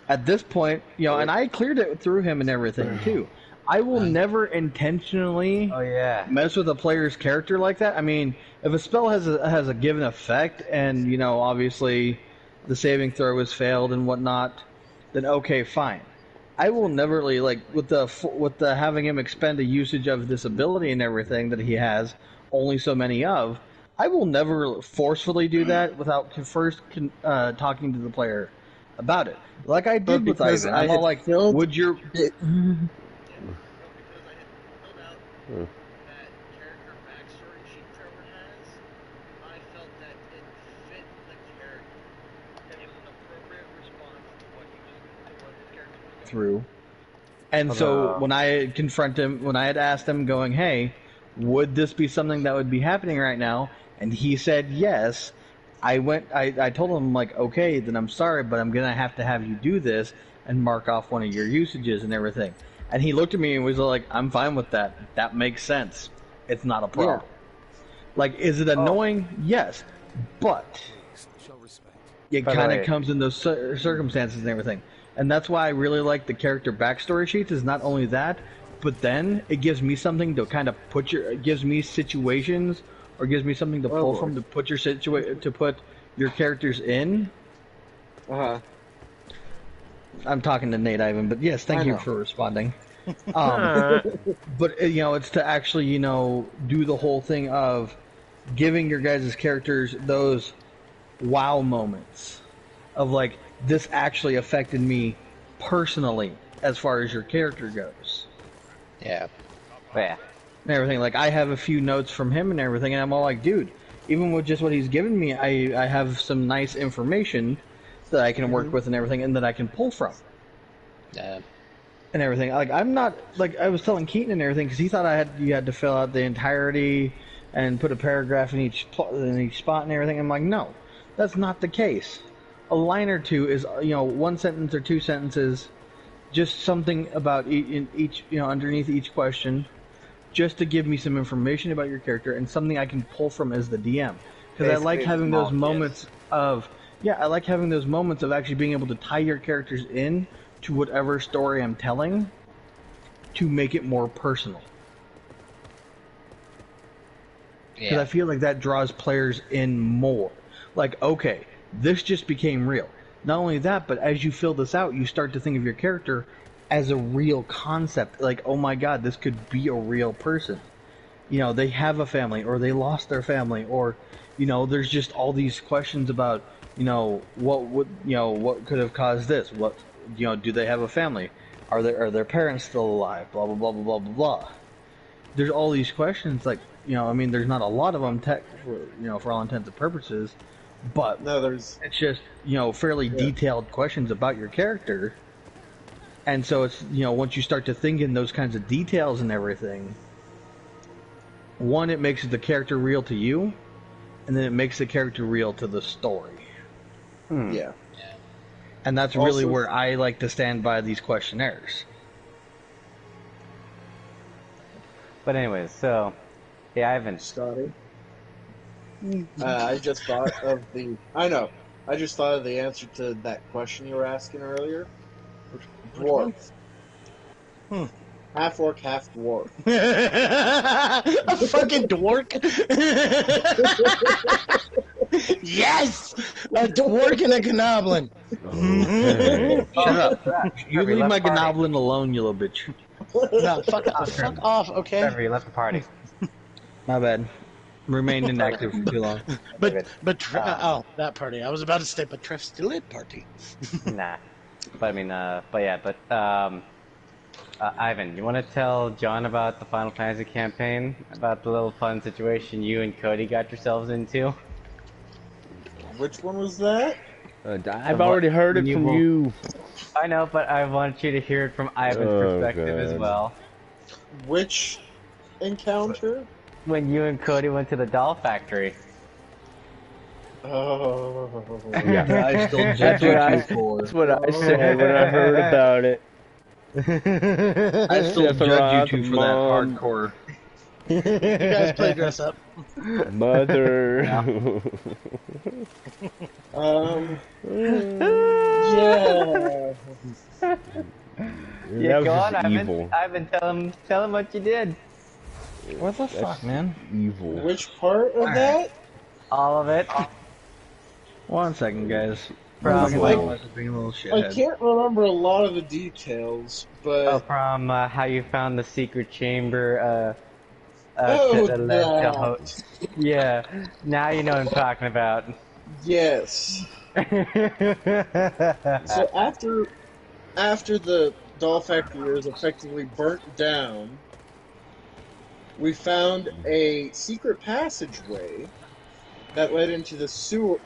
at this point, and I cleared it through him and everything too. I will never intentionally Oh yeah. mess with a player's character like that. I mean, if a spell has a given effect, and obviously the saving throw has failed and whatnot, then okay, fine. I will never really with the having him expend a usage of this ability and everything that he has only so many of. I will never forcefully do that without first talking to the player about it, like I did with because Ivan. I I'm all had like, filled "Would your it- through?" And so when I confront him, when I had asked him, going, "Hey, would this be something that would be happening right now?" and he said yes, I told him, like, okay, then I'm sorry, but I'm gonna have to have you do this and mark off one of your usages and everything. And he looked at me and was like, I'm fine with that. That makes sense. It's not a problem. Like, is it annoying? Yes, but it kind of comes in those circumstances and everything. And that's why I really like the character backstory sheets, is not only that, but then it gives me something to kind of it gives me situations, or gives me something to pull from to put your characters in. I'm talking to Nate Ivan, but yes, thank you for responding. But you know, it's to actually, you know, do the whole thing of giving your guys' characters those wow moments of, like, this actually affected me personally as far as your character goes. Yeah. Yeah. And everything. Like, I have a few notes from him and everything, and I'm all like, dude, even with just what he's given me, I have some nice information that I can work with and everything, and that I can pull from. Yeah. And everything. Like, I'm not, like, I was telling Keaton and everything, because he thought you had to fill out the entirety and put a paragraph in each spot and everything. I'm like, no, that's not the case. A line or two is, you know, one sentence or two sentences, just something about each, you know, underneath each question, just to give me some information about your character and something I can pull from as the DM. Because I like having those moments of, I like having those moments of actually being able to tie your characters in to whatever story I'm telling to make it more personal. Because I feel like that draws players in more. Like, okay, this just became real. Not only that, but as you fill this out, you start to think of your character as a real concept. Like, oh my god, this could be a real person. You know, they have a family, or they lost their family, or, you know, there's just all these questions about, you know, what could have caused this? What, you know, do they have a family? Are their parents still alive? Blah, blah, blah, blah, blah, blah, blah. There's all these questions, like, you know, I mean, there's not a lot of them, for all intents and purposes, but it's just, you know, fairly detailed questions about your character. And so it's, you know, once you start to think in those kinds of details and everything, one, it makes the character real to you, and then it makes the character real to the story. Yeah. And that's really where I like to stand by these questionnaires. But anyways, so, yeah, Ivan. Scotty. I just thought of the answer to that question you were asking earlier. Dwarf. Half orc, half dwarf. A fucking dwarf. Yes! A dwarf and a gnoblin. Shut up. You leave my gnoblin alone, you little bitch. No, fuck off, okay? Trevor, you left the party. My bad. Remained inactive for too long. But that party. I was about to say, but Trev's still at party. Nah. But I mean, Ivan, you want to tell John about the Final Fantasy campaign? About the little fun situation you and Cody got yourselves into? Which one was that? I've already heard it from you. I know, but I want you to hear it from Ivan's perspective as well. Which encounter? When you and Cody went to the doll factory. Oh. Yeah. I still judge That's what I said when I heard about it. I still judge you two for that hardcore. You guys play dress up. Mother. Yeah, go on, evil. Ivan, tell him what you did. What the fuck, man? Evil. Which part of that? All of it. 1 second, guys. From, being a little shithead. I can't remember a lot of the details, but From how you found the secret chamber, yeah, now you know what I'm talking about. yes. So after the doll factory was effectively burnt down, we found a secret passageway that led into the sewers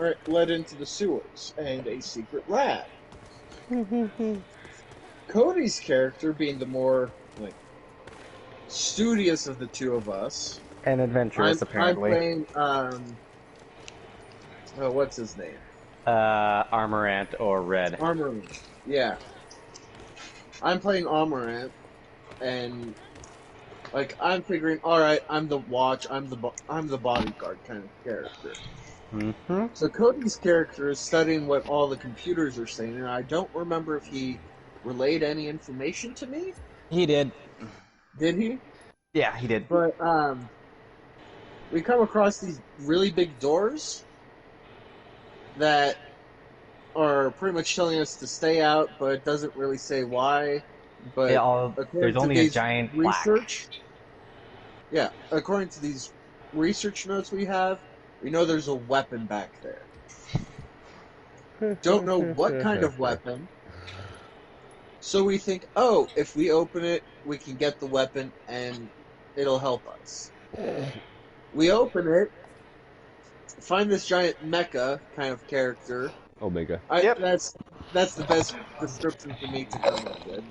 and a secret lab. Cody's character, being the more like studious of the two of us, And adventurous, I'm apparently. playing what's his name? Armorant or Red. Armorant. Yeah, I'm playing Armorant, and like I'm figuring, all right, I'm the watch, I'm the bodyguard kind of character. Mm-hmm. So Cody's character is studying what all the computers are saying, and I don't remember if he relayed any information to me. He did. Did he? Yeah, he did. But we come across these really big doors that are pretty much telling us to stay out, but it doesn't really say why. But There's only a giant research. Yeah, according to these research notes we have, we know there's a weapon back there. Don't know what kind of weapon. So we think, oh, if we open it, we can get the weapon and it'll help us. We open it, find this giant mecha kind of character. Omega. Yep. That's the best description for me to come up with.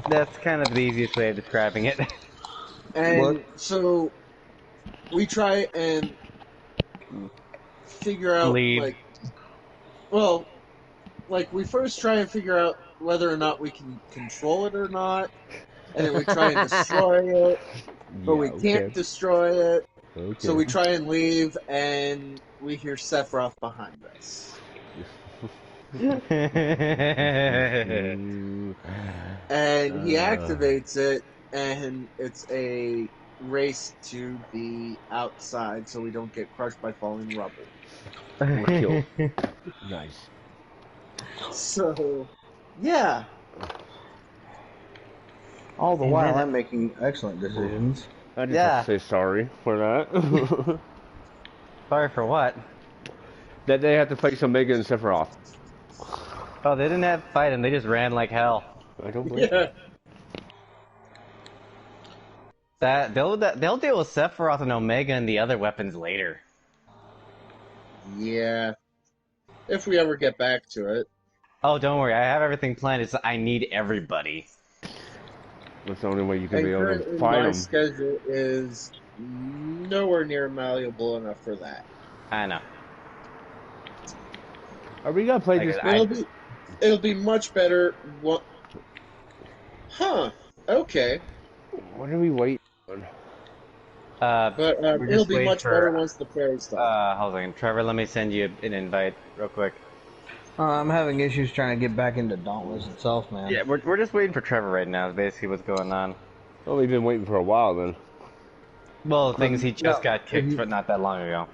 That's kind of the easiest way of describing it. And so we try and figure out, Leave. we first try and figure out whether or not we can control it or not, and then we try and destroy it, but we can't destroy it. Okay. So we try and leave, and we hear Sephiroth behind us. And he activates it, and it's a race to the outside so we don't get crushed by falling rubble. Or killed. Nice. So, yeah. All the while, I'm making excellent decisions. I just have to say sorry for that. Sorry for what? That they have to fight Omega and Sephiroth. Oh, they didn't have to fight him, they just ran like hell. I don't believe Yeah. They'll deal with Sephiroth and Omega and the other weapons later. Yeah. If we ever get back to it. Oh, don't worry, I have everything planned. It's I need everybody. That's the only way you can And be able to currently fight my them. schedule is nowhere near malleable enough for that. I know. Are we gonna play this? It'll be much better. Huh. Okay. What are we waiting on? But we're it'll just be waiting much for, better once the fairies stop. Hold on, Trevor, let me send you an invite real quick. I'm having issues trying to get back into Dauntless itself, man. Yeah, we're just waiting for Trevor right now, is basically what's going on. Well, we've been waiting for a while then. Well, things he just got kicked, but not that long ago.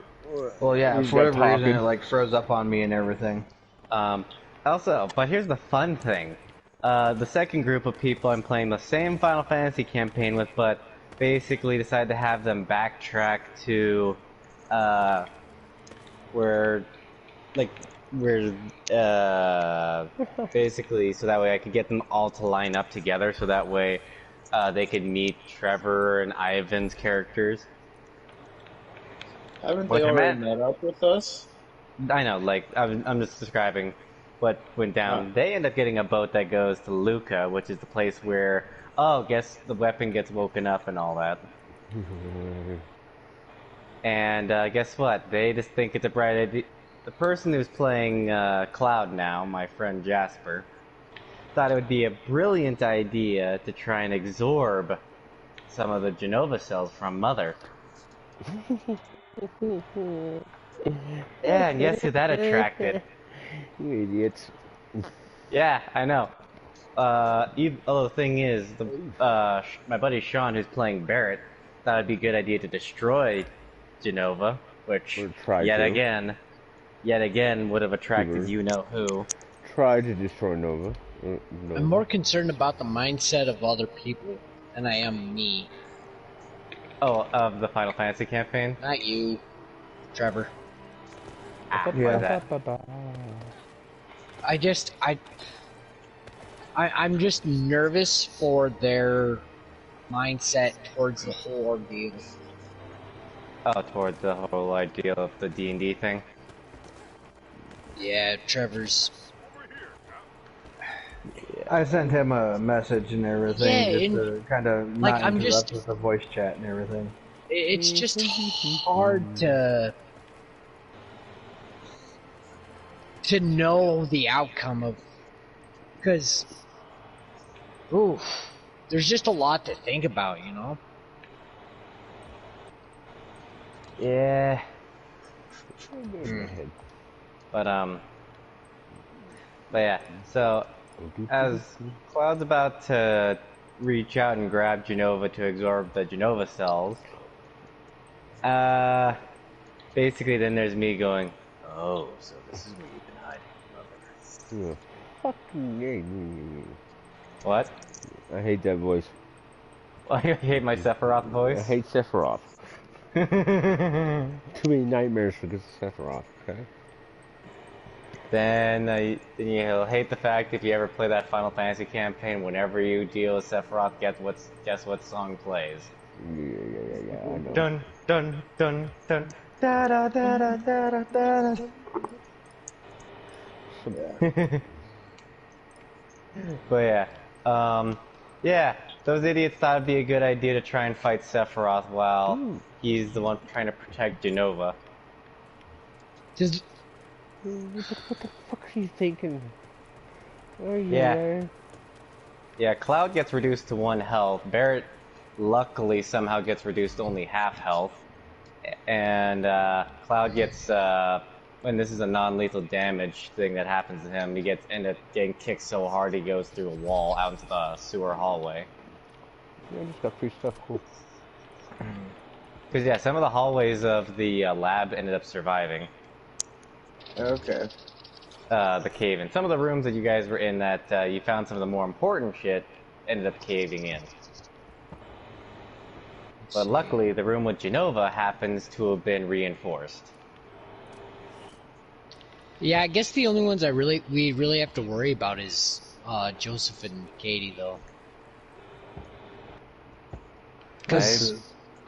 Well, yeah, He's for whatever got reason, pocket. it like froze up on me and everything. Also, but here's the fun thing. The second group of people I'm playing the same Final Fantasy campaign with, but basically decided to have them backtrack to, basically, so that way I could get them all to line up together, so that way, they could meet Trevor and Ivan's characters. Haven't what they I already meant- met up with us? I know, like, I'm just describing what went down. They end up getting a boat that goes to Luca, which is the place where, guess the weapon gets woken up and all that. And guess what? They just think it's a bright idea. The person who's playing Cloud now, my friend Jasper, thought it would be a brilliant idea to try and absorb some of the Genova cells from Mother. Yeah, and guess who that attracted? You idiots. Yeah, I know. The thing is, my buddy Sean, who's playing Barrett, thought it'd be a good idea to destroy Genova, which, Or try yet to. again, would have attracted Sure. you-know-who. Try to destroy Nova. I'm more concerned about the mindset of other people than I am me. Oh, of the Final Fantasy campaign? Not you, Trevor. Ah, why is that? I'm just nervous for their mindset towards the whole ordeal. Oh, towards the whole idea of the D&D thing? Yeah, Trevor's. I sent him a message and everything, Yeah, just and, to kind of like, not I'm interrupt just- with the voice chat and everything. It's just hard to know the outcome of, because, ooh, there's just a lot to think about, you know? Yeah. Mm. But yeah, so as Cloud's about to reach out and grab Genova to absorb the Genova cells, basically then there's me going, oh, so this is where you've been hiding, mother. Yeah. Fucking What? I hate that voice. I hate my Sephiroth voice. I hate Sephiroth. Too many nightmares for this Sephiroth, okay? Then you'll hate the fact if you ever play that Final Fantasy campaign, whenever you deal with Sephiroth, guess what song plays? Yeah, I know. Dun dun dun dun da da da da da da da. But yeah, those idiots thought it'd be a good idea to try and fight Sephiroth while he's the one trying to protect Genova. Just, What the fuck are you thinking? Oh, Yeah, Cloud gets reduced to 1 health. Barrett, luckily, somehow gets reduced to only half health. And Cloud gets, when this is a non-lethal damage thing that happens to him, he ends up getting kicked so hard he goes through a wall out into the sewer hallway. Yeah, I just got free stuff, cool. Because, yeah, some of the hallways of the lab ended up surviving. Okay. The cave-in. Some of the rooms that you guys were in that you found some of the more important shit ended up caving in. But luckily, the room with Genova happens to have been reinforced. yeah, I guess the only ones we really have to worry about is Joseph and Katie, though. Because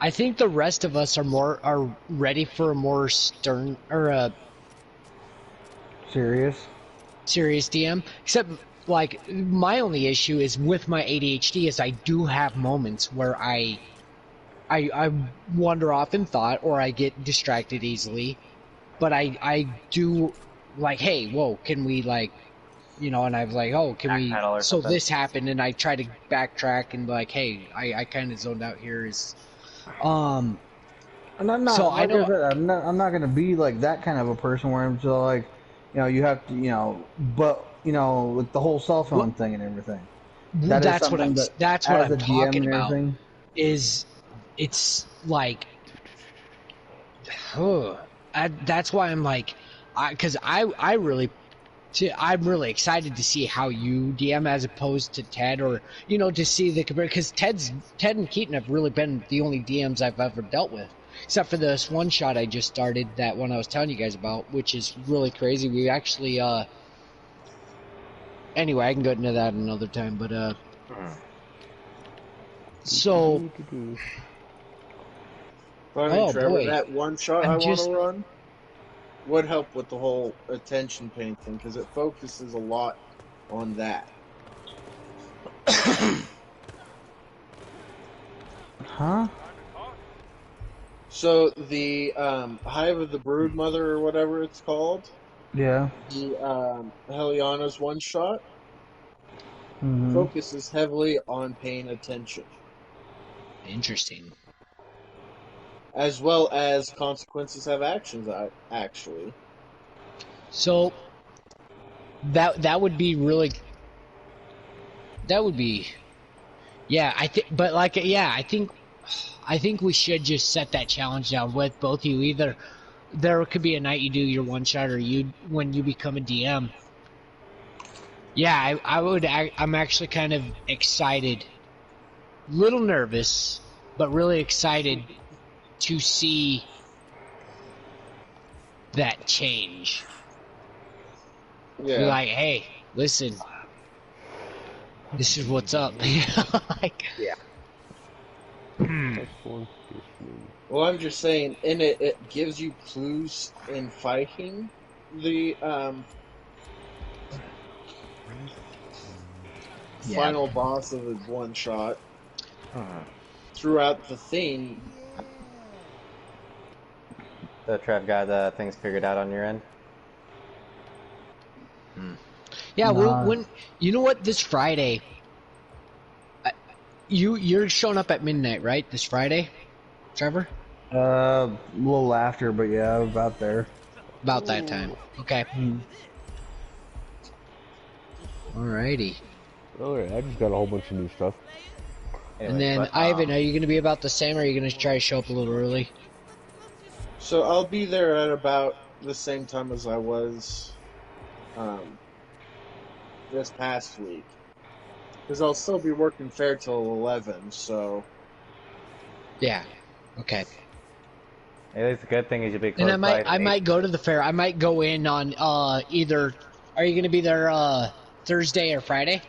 I think the rest of us are ready for a more stern or a Serious? serious DM. Except, like, my only issue is with my ADHD is I do have moments where I wander off in thought or I get distracted easily. But I do, like, hey, whoa, can we, like, you know, and I'm like, oh, can we, Backpedal or so something. this happened, and I try to backtrack and, like, hey, I kind of zoned out here is, And I'm not, So like I know- said, I'm not gonna be like that kind of a person where I'm just like, you know, you have to, you know, but, you know, with the whole cell phone thing and everything. That is that's what something that, that's what as I'm a GM talking and about. everything, Is it's like, that's why I'm like, because I'm really excited to see how you DM as opposed to Ted, or, you know, to see the because Ted and Keaton have really been the only DMs I've ever dealt with, except for this one shot I just started, that one I was telling you guys about, which is really crazy. We actually anyway, I can go into that another time, but so Finally, Oh, Trevor, boy. that one shot I'm I want just- to run would help with the whole attention pain thing because it focuses a lot on that. huh? So the Hive of the Brood Mother, or whatever it's called, Yeah. the Heliana's one shot, Mm-hmm. focuses heavily on paying attention, interesting. as well as consequences have actions. Actually, So that would be really. That would be. Yeah, I think, but like, yeah, I think we should just set that challenge down with both of you. Either there could be a night you do your one shot, or when you become a DM. Yeah, I'm actually kind of excited, little nervous, but really excited to see that change. Be yeah. like, hey, listen, this is what's up. Like, Yeah. Well, I'm just saying, in it gives you clues in fighting the final boss of the one shot. Throughout the thing, So Trev got things figured out on your end? Yeah, Nah. when you know what, this Friday, you're showing up at midnight, right? This Friday, Trevor? A little after, but yeah, about there. About that time. Okay. Alrighty. Oh yeah, I just got a whole bunch of new stuff. And Anyway, then but, Ivan, are you going to be about the same, or are you going to try to show up a little early? so I'll be there at about the same time as I was this past week. Because I'll still be working fair till 11, so... Yeah. Okay. at least the good thing is you'll be close And I might go to the fair. I might go in on either. Are you going to be there Thursday or Friday?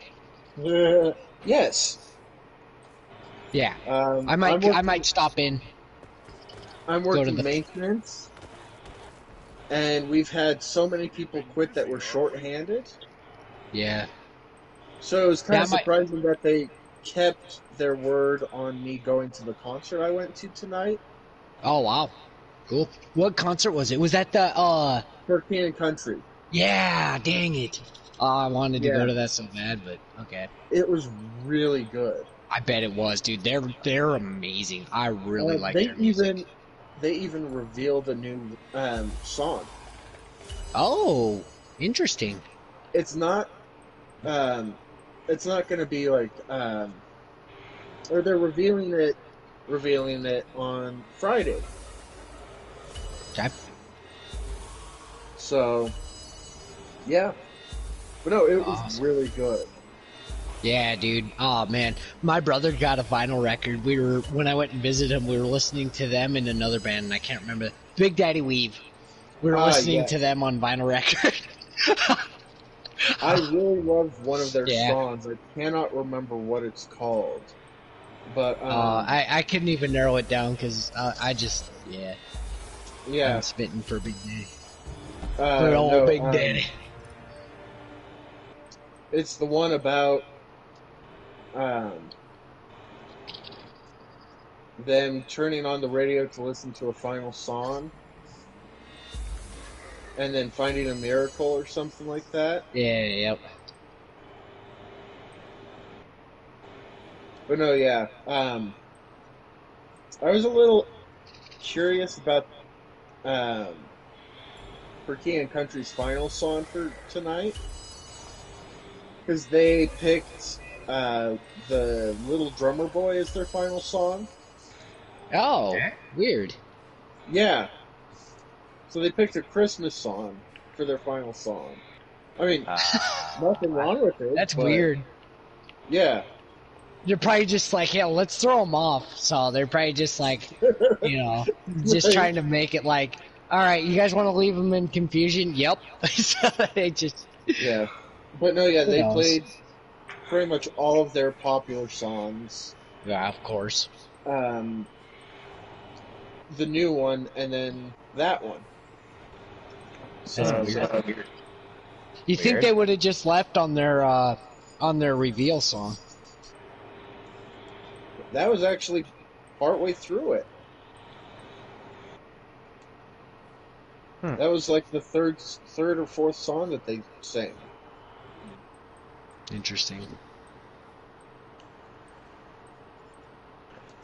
yes. Yeah. I'm I working, might stop in. I'm go to working the- maintenance, and we've had so many people quit that were short-handed. Yeah. So it was kind Yeah, of surprising that they kept their word on me going to the concert I went to tonight. Oh wow. Cool. What concert was it? Was that the For King and Country. Yeah, dang it. Oh, I wanted to Yeah. go to that so bad, but okay. It was really good. I bet it was, dude. They're amazing. I really like they their music. They even revealed a new song. Oh, interesting. It's not going to be like or they're revealing it on Friday. Okay. So yeah. But no, it was Awesome. really good. Yeah, dude. Oh man, my brother got a vinyl record. When I went and visited him, we were listening to them in another band, and I can't remember. Big Daddy Weave. We were listening yeah. to them on vinyl record. I really love one of their Yeah. songs. I cannot remember what it's called. But I couldn't even narrow it down because I just yeah. I'm spitting for Big Daddy. Uh, Good old no, Big Daddy. It's the one about them turning on the radio to listen to a final song and then finding a miracle or something like that. Yeah, yep. But no, yeah. I was a little curious about for King and Country's final song for tonight. Because they picked the Little Drummer Boy as their final song. Oh, weird. Yeah. So they picked a Christmas song for their final song. I mean, nothing wrong with it. That's but weird. Yeah. They're probably just like, yeah, let's throw them off. So they're probably just like, just trying to make it like, all right, you guys want to leave them in confusion? Yep. So they just. Yeah. But no, yeah, Who they knows? played pretty much all of their popular songs. Yeah, of course. The new one, and then that one. So, That's weird. You think Weird. they would have just left on their reveal song? that was actually partway through it. That was like the third or fourth song that they sang. Interesting.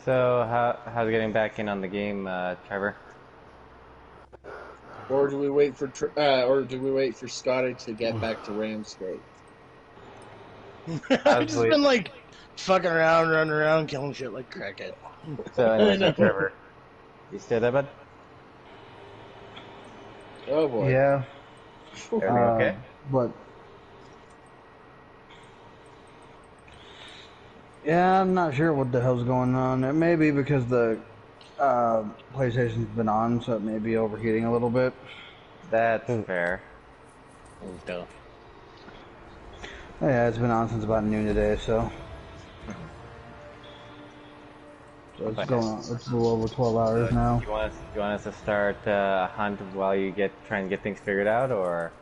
So how's getting back in on the game, Trevor? Or do we wait for Scotty to get back to Ramsgate? I've just been like fucking around, running around, killing shit like crackhead. So anyway, so Trevor, you still there, bud? Oh boy. Yeah. Everything okay? But yeah, I'm not sure what the hell's going on. It may be because the PlayStation's been on, so it may be overheating a little bit. That's fair. Yeah, it's been on since about noon today, so it's going on. It's a little over 12 hours now. You want us to start a hunt while you try and get things figured out, or?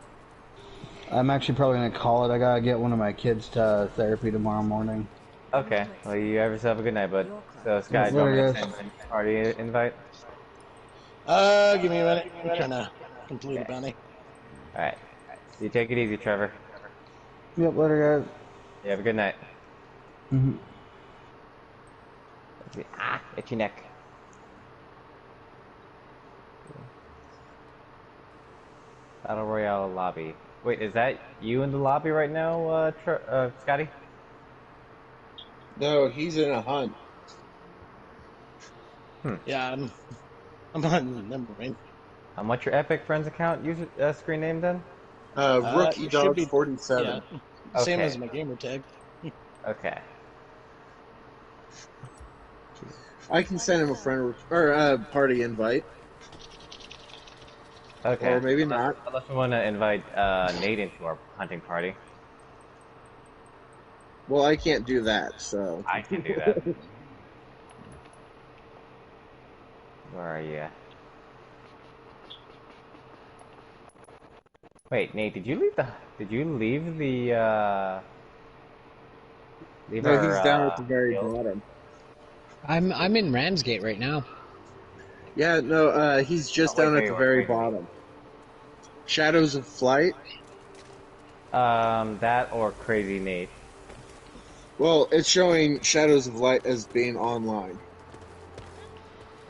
I'm actually probably gonna call it. I gotta get one of my kids to therapy tomorrow morning. Okay. Well, you have yourself a good night, bud. So, Sky, do you Later, want me to guys. send a party invite? Give me a minute. I'm trying to complete a bounty. Alright. You take it easy, Trevor. Yep, later, guys. You have a good night. Mhm. Itchy neck. Battle Royale lobby. Wait, is that you in the lobby right now, Scotty? No, he's in a hunt. Yeah, I'm on. Never mind. What's your Epic Friends account user screen name then? Rookie It should Dog be 47. yeah, same Okay. as my gamer tag. Okay. I can send him a friend or a party invite, Okay. or maybe not. Unless we want to invite Nate into our hunting party. Well, I can't do that, so. I can do that. Where are you? Wait, Nate, did you leave the leave No, our he's down at the very guild? bottom. I'm in Ramsgate right now. Yeah, no, he's just down at the very bottom. Shadows of Flight? That or Crazy Nate. Well, it's showing Shadows of Light as being online.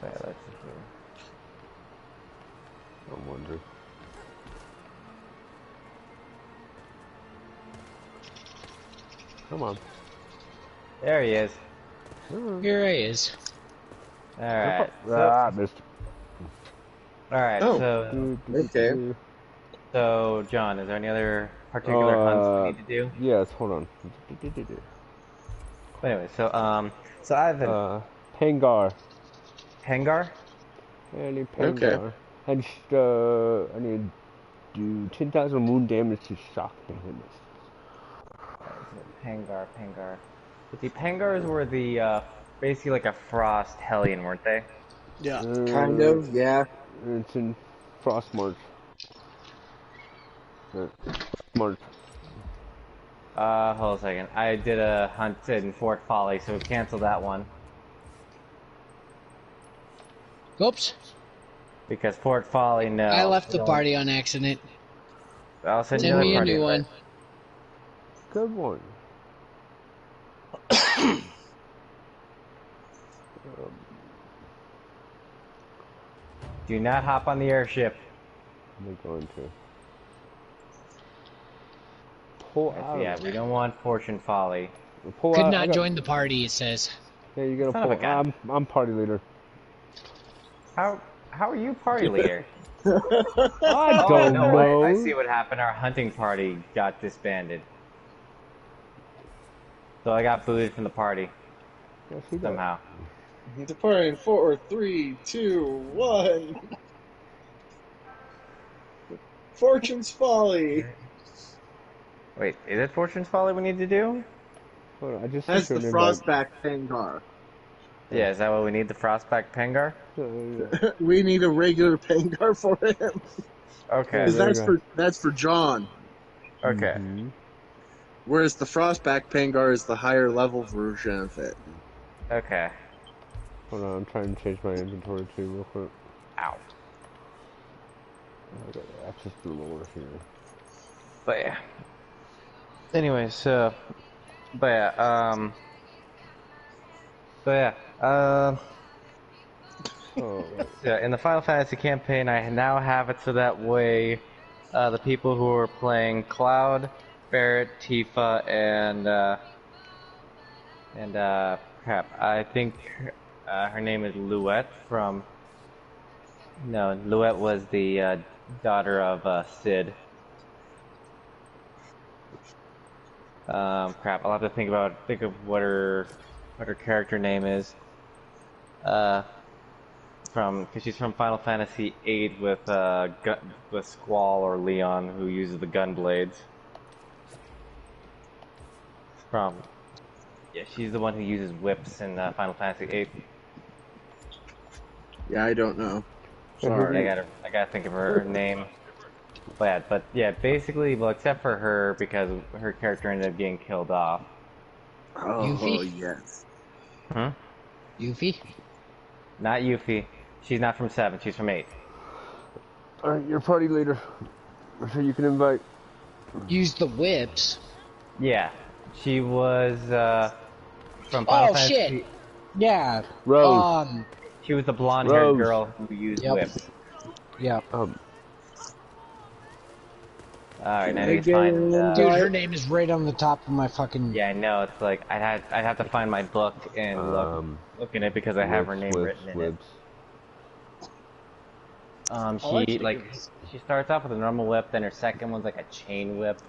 Okay, let's see here. I'm wondering. Come on. There he is. Here he is. Alright. Ah, missed. Alright, Oh. so Okay. So John, is there any other particular hunts we need to do? Yes, hold on. But anyway, so Ivan. Pangar. Pangar? I need Pangar. Okay. I need to do 10,000 wound damage to shock behemoths. Pangar. But the Pangars were the basically like a frost hellion, weren't they? Yeah. Kind of, yeah. It's in Frost March. March. Hold on a second. I did a hunt in Fort Folly, so cancel that one. Oops. Because Fort Folly, no. I left the party on accident. I'll send you Send another me a party new invite. one. Good one. Do not hop on the airship. I'm going to pull out. Yeah, we don't want Fortune Folly. Pull Could out. not join the party, it says. Yeah, you gotta Son of a gun. pull. I'm party leader. How are you party leader? I Oh, don't no, know. I see what happened. Our hunting party got disbanded. So I got booted from the party Yeah, see that? somehow. Departing 4, 3, 2, 1. Fortune's Folly. Wait, is it Fortune's Folly we need to do? Hold on, I just That's sent the you an invite. Frostback Pangar. Yeah, is that what we need? The Frostback Pangar? Yeah. We need a regular Pangar for him. Okay. Because there you that's for John. Okay. Mhm. Whereas the Frostback Pangar is the higher level version of it. Okay. Hold on, I'm trying to change my inventory too, real quick. Ow. I got access to the lower here. But yeah. Anyway, so. But yeah, Oh, yeah, in the Final Fantasy campaign, I now have it so that way the people who are playing Cloud, Barrett, Tifa, and crap, I think her name is Louette from. No, Louette was the daughter of Sid. Crap, I'll have to think of what her character name is. Because she's from Final Fantasy VIII with Squall or Leon, who uses the gun blades. Yeah, she's the one who uses whips in Final Fantasy VIII. Yeah, I don't know. Sorry. I gotta think of her name. But yeah, basically, well, except for her, because her character ended up getting killed off. Oh, Yuffie? yes. Hmm? Yuffie? Not Yuffie. She's not from 7, she's from 8. Alright, your party leader. So you can invite. Use the whips. Yeah. She was, from Final Oh Fantasy. shit! Yeah. Rose. She was the blonde-haired Rose. girl who used Yep. whips. Yeah. Alright, now I need to find, Dude, her name is right on the top of my fucking. Yeah, I know, it's like, I'd have to find my book and look in it because I have her name written in it. She starts off with a normal whip, then her second one's like a chain whip.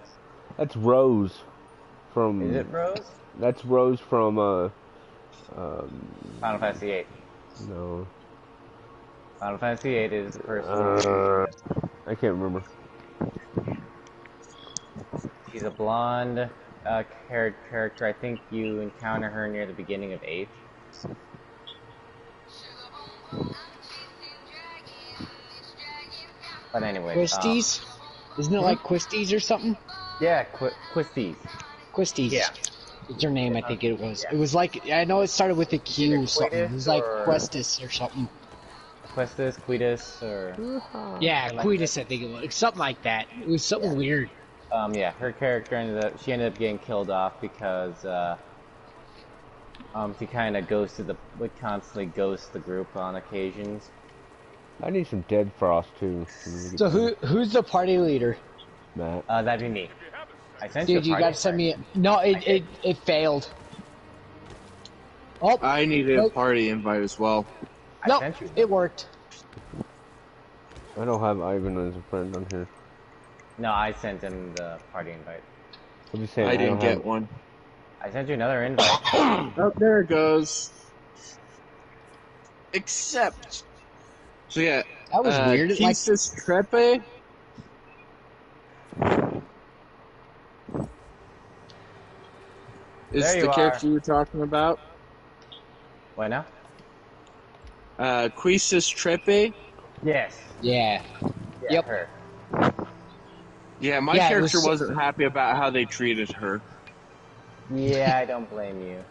That's Rose from. Is it Rose? That's Rose from Final Fantasy 8. No. Final Fantasy 8 is the person. I can't remember. She's a blonde character. I think you encounter her near the beginning of 8. But anyway. Quisties? Isn't it like Quisties or something? Yeah, Quisties. Quisties. Yeah. It's her name, I think it was. Yeah. It was like, I know it started with a Q or something. It was like or- Questus or something. Questus, Quidus, or... Yeah, Quidus, I think it was. Something like that. It was something weird. Yeah, her character ended up getting killed off because, she kind of would constantly ghost the group on occasions. I need some Dead Frost too. So who's the party leader? Matt. That'd be me. I sent you a Dude, you party gotta send invite. me No, it failed. Oh, I needed a party invite as well. no, sent you. it worked. I don't have Ivan as a friend on here. No, I sent him the party invite. I'm just saying. I didn't don't get have... one. I sent you another invite. Oh, there it goes. Accept. So yeah, That was weird. It, like, Kisis Trepe. Is There you the are. character you were talking about? What now? Quisis Trepe. Yes. yeah. Yeah, Yep. her. Yeah, my Yeah, it character was- wasn't happy about how they treated her. Yeah, I don't blame you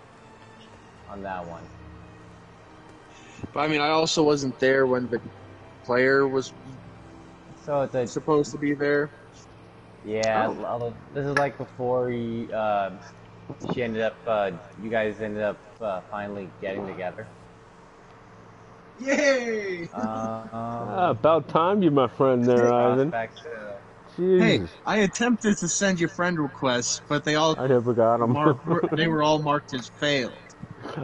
on that one. But I mean, I also wasn't there when the player was So it's a supposed to be there. yeah. Oh. Although this is like before you guys ended up finally getting together. Yay! About time you, my friend there, Ivan. Prospects, Hey, Jesus. I attempted to send you friend requests, but they all I never got them. they were all marked as failed.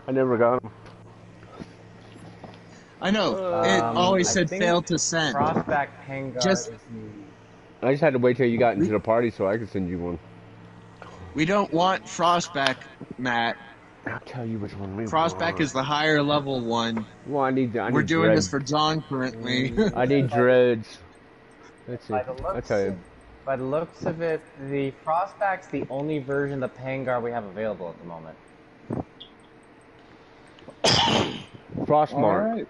I never got them. I know. It always I said think failed to send. Prospect Hangar Just- is the I just had to wait till you got into the party so I could send you one. We don't want Frostback, Matt. I'll tell you which one we Frostback want. is the higher level one. Well, I need We're doing dreads. this for John currently. I need dreads. Let's see. by the I'll looks tell you. by the looks of it, the Frostback's the only version of Pangar we have available at the moment. Frost All March. right.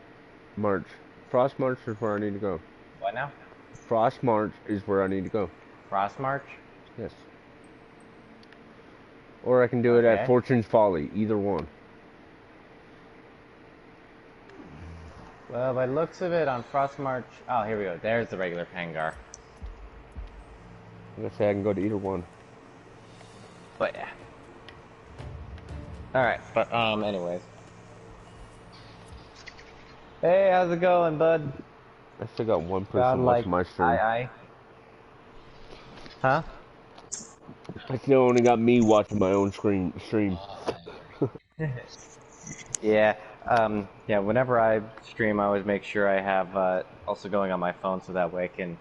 March. Frost March is where I need to go. What now? Frost March is where I need to go. Frost March? Yes. Or I can do it Okay. at Fortune's Folly. Either one. Well, by the looks of it, on Frost March... Oh, here we go. There's the regular Pangar. I'm gonna say I can go to either one. But yeah. Alright, but anyways. Hey, how's it going, bud? I still got one person God, watching my stream. aye. Huh? I still only got me watching my own stream. Yeah, yeah, whenever I stream, I always make sure I have, also going on my phone so that way I can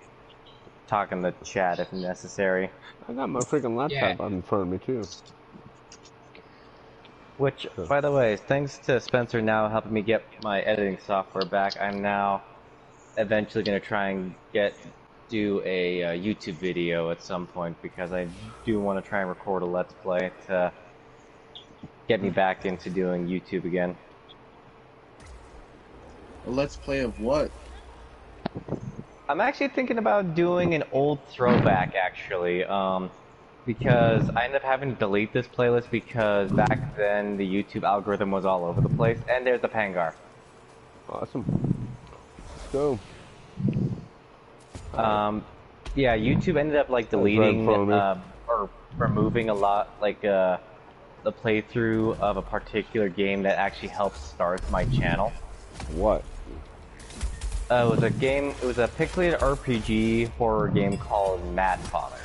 talk in the chat if necessary. I got my freaking laptop out in front of me too. Which, by the way, thanks to Spencer now helping me get my editing software back, I'm now eventually going to try and do a YouTube video at some point because I do want to try and record a Let's Play to get me back into doing YouTube again. A let's play of what? I'm actually thinking about doing an old throwback, actually, because I ended up having to delete this playlist because back then the YouTube algorithm was all over the place, and there's the Pangar. Awesome. Let's go. Yeah, YouTube ended up like deleting or removing a lot, like the playthrough of a particular game that actually helped start my channel. What? It was a game. It was a pixelated RPG horror game called Mad Father.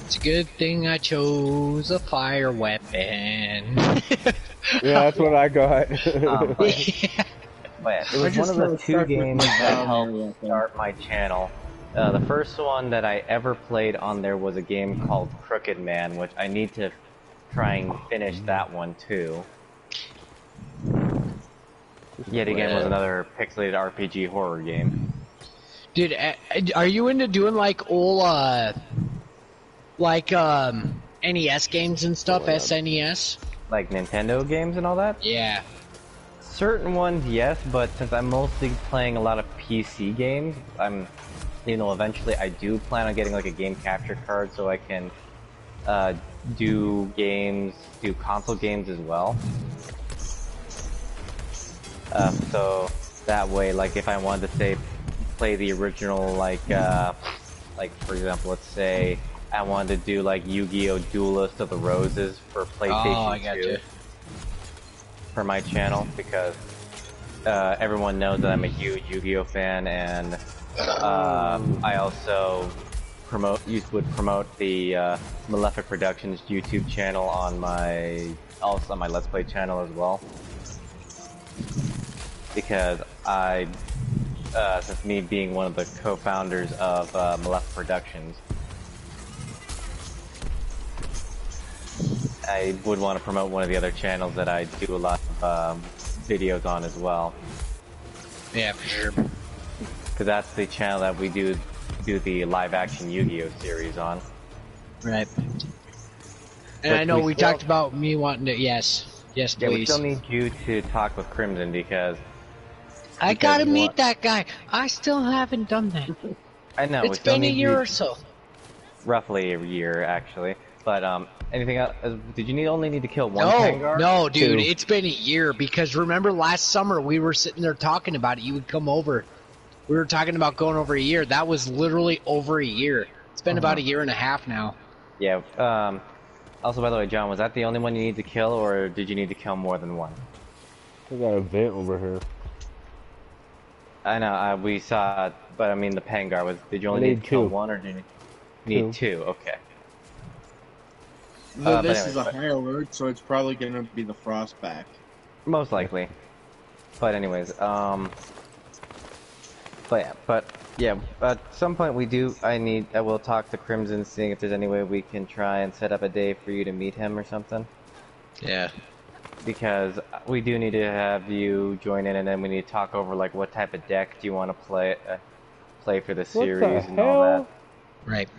It's a good thing I chose a fire weapon. Yeah, that's what I got. But it was one of the two games that helped start my channel. The first one that I ever played on there was a game called Crooked Man, which I need to try and finish that one too. Yet again was another pixelated RPG horror game. Dude, are you into doing like old, NES games and stuff? SNES? Like Nintendo games and all that? Yeah. Certain ones, yes, but since I'm mostly playing a lot of PC games, eventually I do plan on getting like a game capture card so I can do console games as well. So that way, like if I wanted to play the original, like for example, let's say I wanted to do like Yu-Gi-Oh! Duelist of the Roses for PlayStation 2 for my channel, because everyone knows that I'm a huge Yu-Gi-Oh! Fan, and I also would promote the Malefic Productions YouTube channel on my Let's Play channel as well, because since me being one of the co-founders of Malefic Productions, I would want to promote one of the other channels that I do a lot of videos on as well. Yeah, for sure. Because that's the channel that we do the live-action Yu-Gi-Oh! Series on. Right. And I know we talked about me wanting to. Yes, please. Yeah, we still need you to talk with Crimson because I gotta meet that guy. I still haven't done that. I know It's been a year or so. Roughly a year, actually. But anything else? Did you only need to kill one Pangar? No, dude. It's been a year because remember last summer we were sitting there talking about it. You would come over. We were talking about going over a year. That was literally over a year. It's been about a year and a half now. Yeah. Also, by the way, John, was that the only one you need to kill, or did you need to kill more than one? I got a vent over here. I know. We saw it, but I mean the Pangar. Did you only need to kill one, or did you need two? Okay. This is a high alert, so it's probably gonna be the Frostback. Most likely. But anyways, But yeah, at some point I will talk to Crimson, seeing if there's any way we can try and set up a day for you to meet him or something. Yeah. Because we do need to have you join in, and then we need to talk over like what type of deck do you want to play for the series and all that. Right.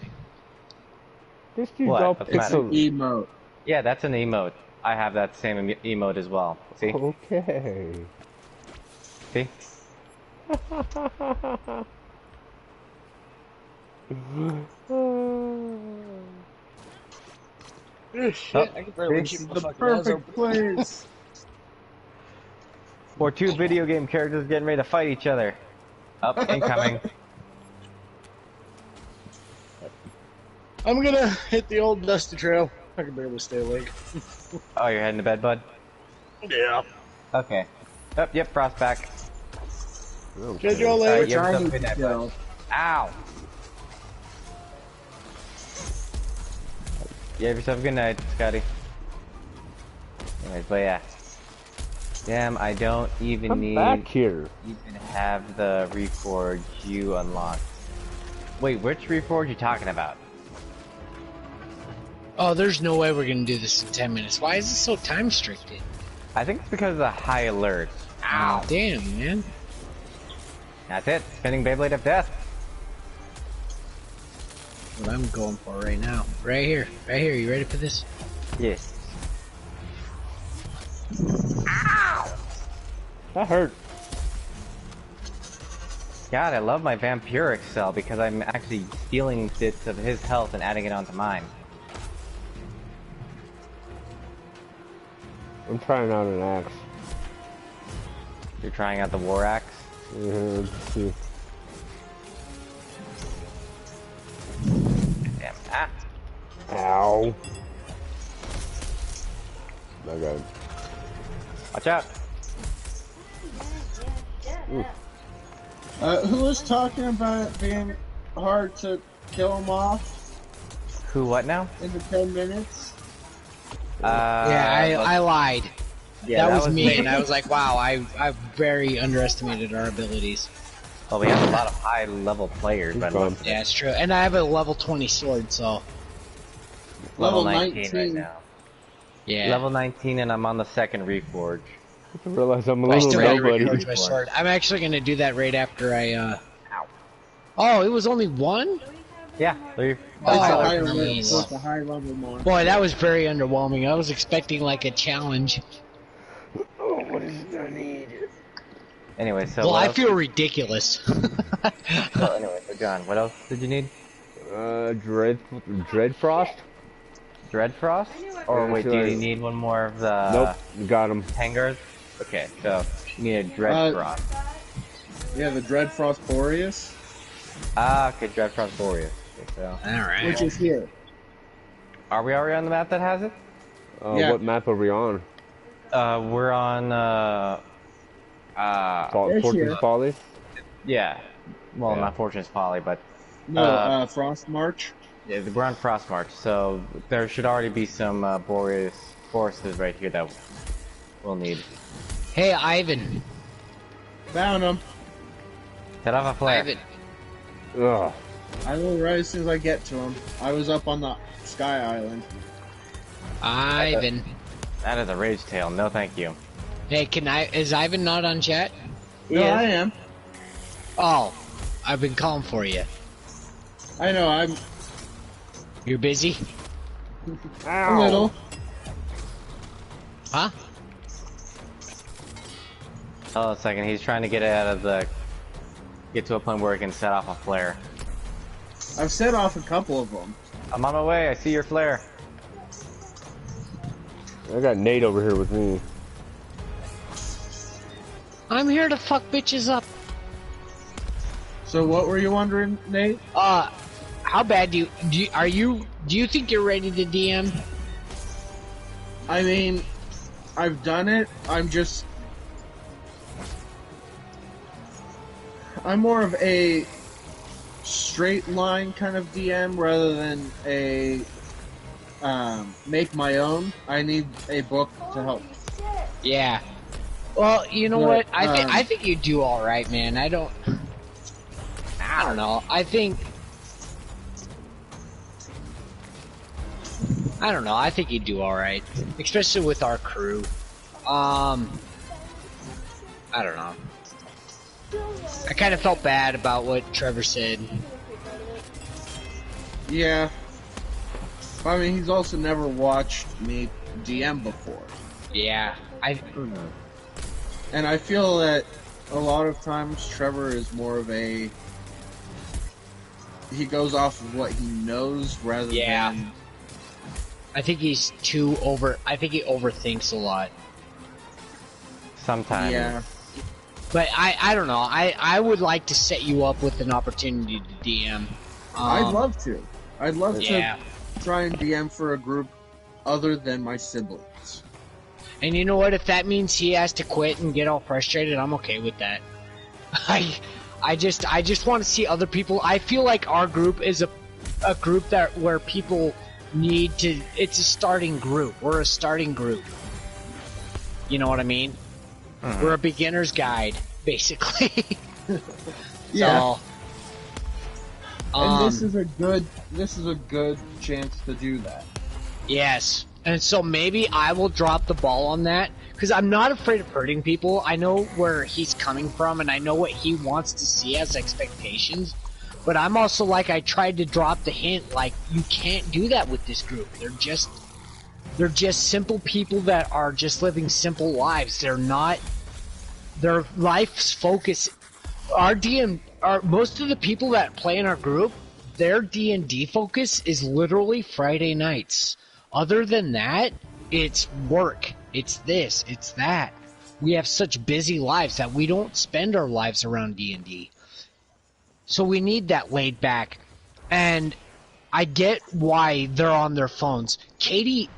This dude's all pixel. Emote. Yeah, that's an emote. I have that same emote as well. See? Okay. See? Shit, I can barely keep my fucking eyes open. Perfect place. Or two video game characters getting ready to fight each other. Up, incoming. I'm gonna hit the old dusty trail. I can barely stay awake. Oh, you're heading to bed, bud? Yeah. Okay. Yep, Frostback. Catch y'all later. You have yourself a good night, bud. Ow! You have yourself a good night, Scotty. Anyways, but yeah. Damn, I don't even I'm need back here. even have the Reforge you unlocked. Wait, which Reforge you talking about? Oh, there's no way we're gonna do this in 10 minutes. Why is it so time restricted? I think it's because of the high alert. Ow. Damn, man. That's it. Spinning Beyblade of Death. What I'm going for right now. Right here. Right here. You ready for this? Yes. Ow! That hurt. God, I love my vampiric cell because I'm actually stealing bits of his health and adding it onto mine. I'm trying out an axe. You're trying out the war axe? Yeah, let's see. Damn. Ah! Ow. I got it. Watch out! Ooh. Who was talking about it being hard to kill him off Who, what now? in the 10 minutes? Yeah, I lied. Yeah, that was me, and I was like, wow, I very underestimated our abilities. Well, we have a lot of high-level players, but gone. Yeah, it's true. And I have a level 20 sword, so... level 19 right now. Yeah. Level 19, and I'm on the second reforge. I realize I'm a I little still gotta nobody. recharge my sword. I'm actually gonna do that right after I, Oh, it was only one? Yeah, three. Oh, It's a high nice. level, it's a high level monster. Boy, that was very underwhelming. I was expecting, like, a challenge. Oh, what is it I need? Anyway, so Well, what I else? feel ridiculous. Well, anyway, so John, what else did you need? Dreadfrost? Dreadfrost? Or Yeah, wait, sure. do you need one more of the Nope, got him. hangars? Okay, so you need a Dreadfrost. Yeah, the Dreadfrost Boreas, Okay, Dreadfrost Boreas. Okay, so Alright. which is here. are we already on the map that has it? Yeah. What map are we on? We're on It's Fortune's here. Folly? yeah. Well, Yeah. not Fortune's Folly, but No, Frost March. yeah, we're on Frostmarch, so there should already be some Boreas forests right here that we'll need. Hey, Ivan. Found him. Set off a flare. Ivan. Ugh. I will right as soon as I get to him. I was up on the Sky Island. Ivan. That is a rage tail. No, thank you. Hey, is Ivan not on chat? No, I am. Oh, I've been calling for you. I know, I'm You're busy? a little. Huh? Oh, a second. He's trying to get to a point where he can set off a flare. I've set off a couple of them. I'm on my way. I see your flare. I got Nate over here with me. I'm here to fuck bitches up. So what were you wondering, Nate? How bad do you think you're ready to DM? I mean, I've done it. I'm more of a straight line kind of DM rather than a make my own. I need a book to help. Yeah. Well, you know But, what? I think you do all right, man. I don't know. I think you do all right, especially with our crew. I don't know. I kind of felt bad about what Trevor said. Yeah. I mean, he's also never watched me DM before. Yeah, And I feel that a lot of times Trevor is more of a... He goes off of what he knows rather Yeah. than... I think he's too over. I think he overthinks a lot. Sometimes. Yeah. But I don't know. I would like to set you up with an opportunity to DM. I'd love to. I'd love Yeah. to try and DM for a group other than my siblings. And you know what? If that means he has to quit and get all frustrated, I'm okay with that. I just want to see other people. I feel like our group is a group where people need to. It's a starting group. We're a starting group. You know what I mean? Mhm. We're a beginner's guide, basically. Yeah. So, And this is a good chance to do that. Yes. And so maybe I will drop the ball on that, because I'm not afraid of hurting people. I know where he's coming from, and I know what he wants to see as expectations. But I'm also like, I tried to drop the hint, like, you can't do that with this group. They're just simple people that are just living simple lives. their life's focus. Most of the people that play in our group, their D&D focus is literally Friday nights. Other than that, it's work. It's this. It's that. We have such busy lives that we don't spend our lives around D&D. So we need that laid back. And I get why they're on their phones. Katie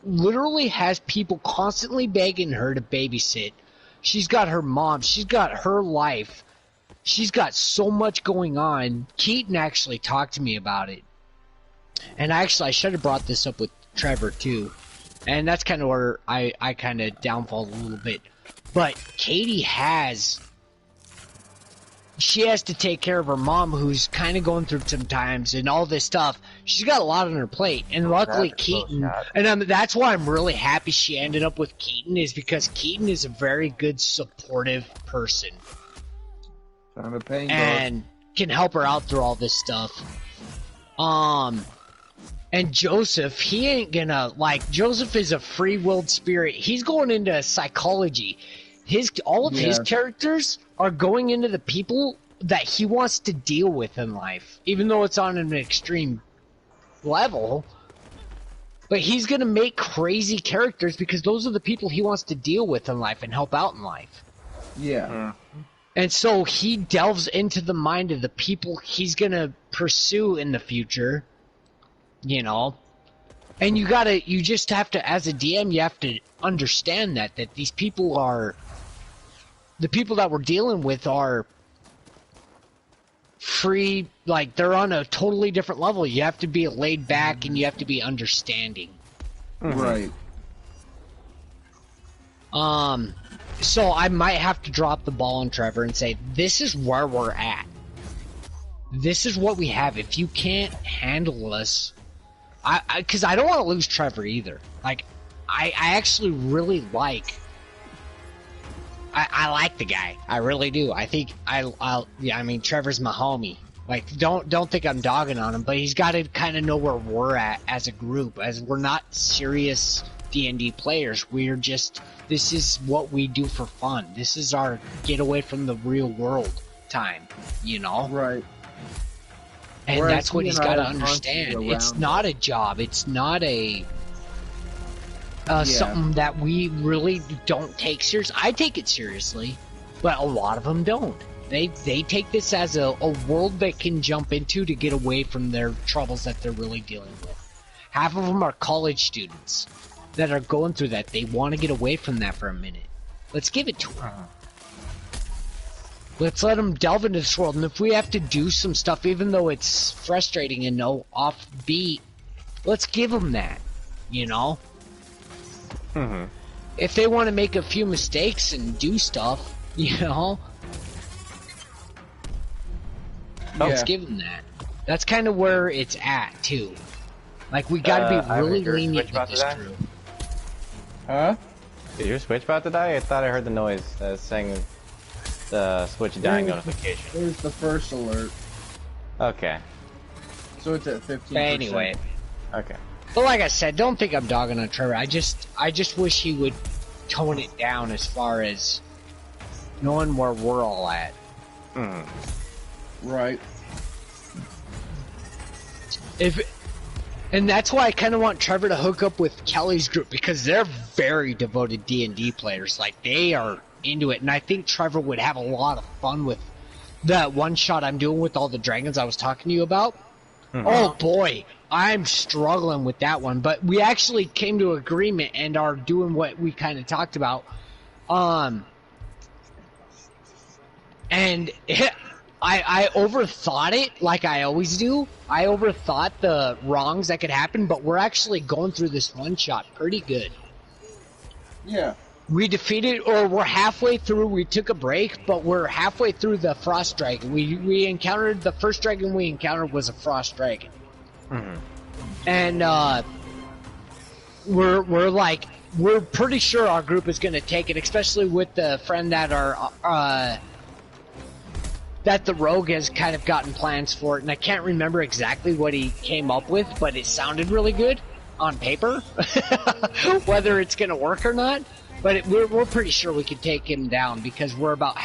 literally has people constantly begging her to babysit. She's got her mom. She's got her life. She's got so much going on. Keaton actually talked to me about it. And I should have brought this up with Trevor too. And that's kind of where I kind of downfall a little bit. But Katie has to take care of her mom, who's kind of going through some times and all this stuff. She's got a lot on her plate. And luckily Keaton, and that's why I'm really happy she ended up with Keaton, is because Keaton is a very good supportive person. And can help her out through all this stuff. And Joseph, he ain't gonna, Joseph is a free-willed spirit. He's going into psychology. All of his characters are going into the people that he wants to deal with in life, even though it's on an extreme level. But he's gonna make crazy characters because those are the people he wants to deal with in life and help out in life. Yeah. And so he delves into the mind of the people he's gonna pursue in the future. You know, and you just have to, as a DM, you have to understand that these people are, the people that we're dealing with are free, they're on a totally different level. You have to be laid back and you have to be understanding. Right. So I might have to drop the ball on Trevor and say, this is where we're at. This is what we have. If you can't handle us, because I don't want to lose Trevor either. I actually really like. I like the guy. I really do. I think I mean, Trevor's my homie. Don't think I'm dogging on him, but he's got to kind of know where we're at as a group. As we're not serious D&D players. This is what we do for fun. This is our get away from the real world time. You know. Right. And Whereas that's what he's got to understand. It's not a job. It's not a something that we really don't take serious. I take it seriously, but a lot of them don't. They take this as a world they can jump into to get away from their troubles that they're really dealing with. Half of them are college students that are going through that. They want to get away from that for a minute. Let's give it to them. Let's let them delve into this world, and if we have to do some stuff, even though it's frustrating and no offbeat, let's give them that, you know? If they want to make a few mistakes and do stuff, you know? Let's give them that. That's kind of where it's at, too. We gotta be really lenient with this crew. Huh? Did your Switch about to die? I thought I heard the noise saying the Switch dying notification. There's the first alert. Okay. So it's at 15%. But anyway. Okay. But like I said, don't think I'm dogging on Trevor. I just wish he would tone it down as far as knowing where we're all at. Right. And that's why I kind of want Trevor to hook up with Kelly's group, because they're very devoted D&D players. They are into it, and I think Trevor would have a lot of fun with that one shot I'm doing with all the dragons I was talking to you about. Oh boy, I'm struggling with that one, but we actually came to agreement and are doing what we kind of talked about. And I overthought it, like I always do. I overthought the wrongs that could happen, but we're actually going through this one shot pretty good. Yeah. We defeated, or we're halfway through. We took a break, but we're halfway through the frost dragon. We encountered, the first dragon we encountered was a frost dragon. And we're pretty sure our group is going to take it, especially with the friend that that the rogue has kind of gotten plans for it, and I can't remember exactly what he came up with, but it sounded really good on paper. Whether it's going to work or not. But we're pretty sure we could take him down because we're about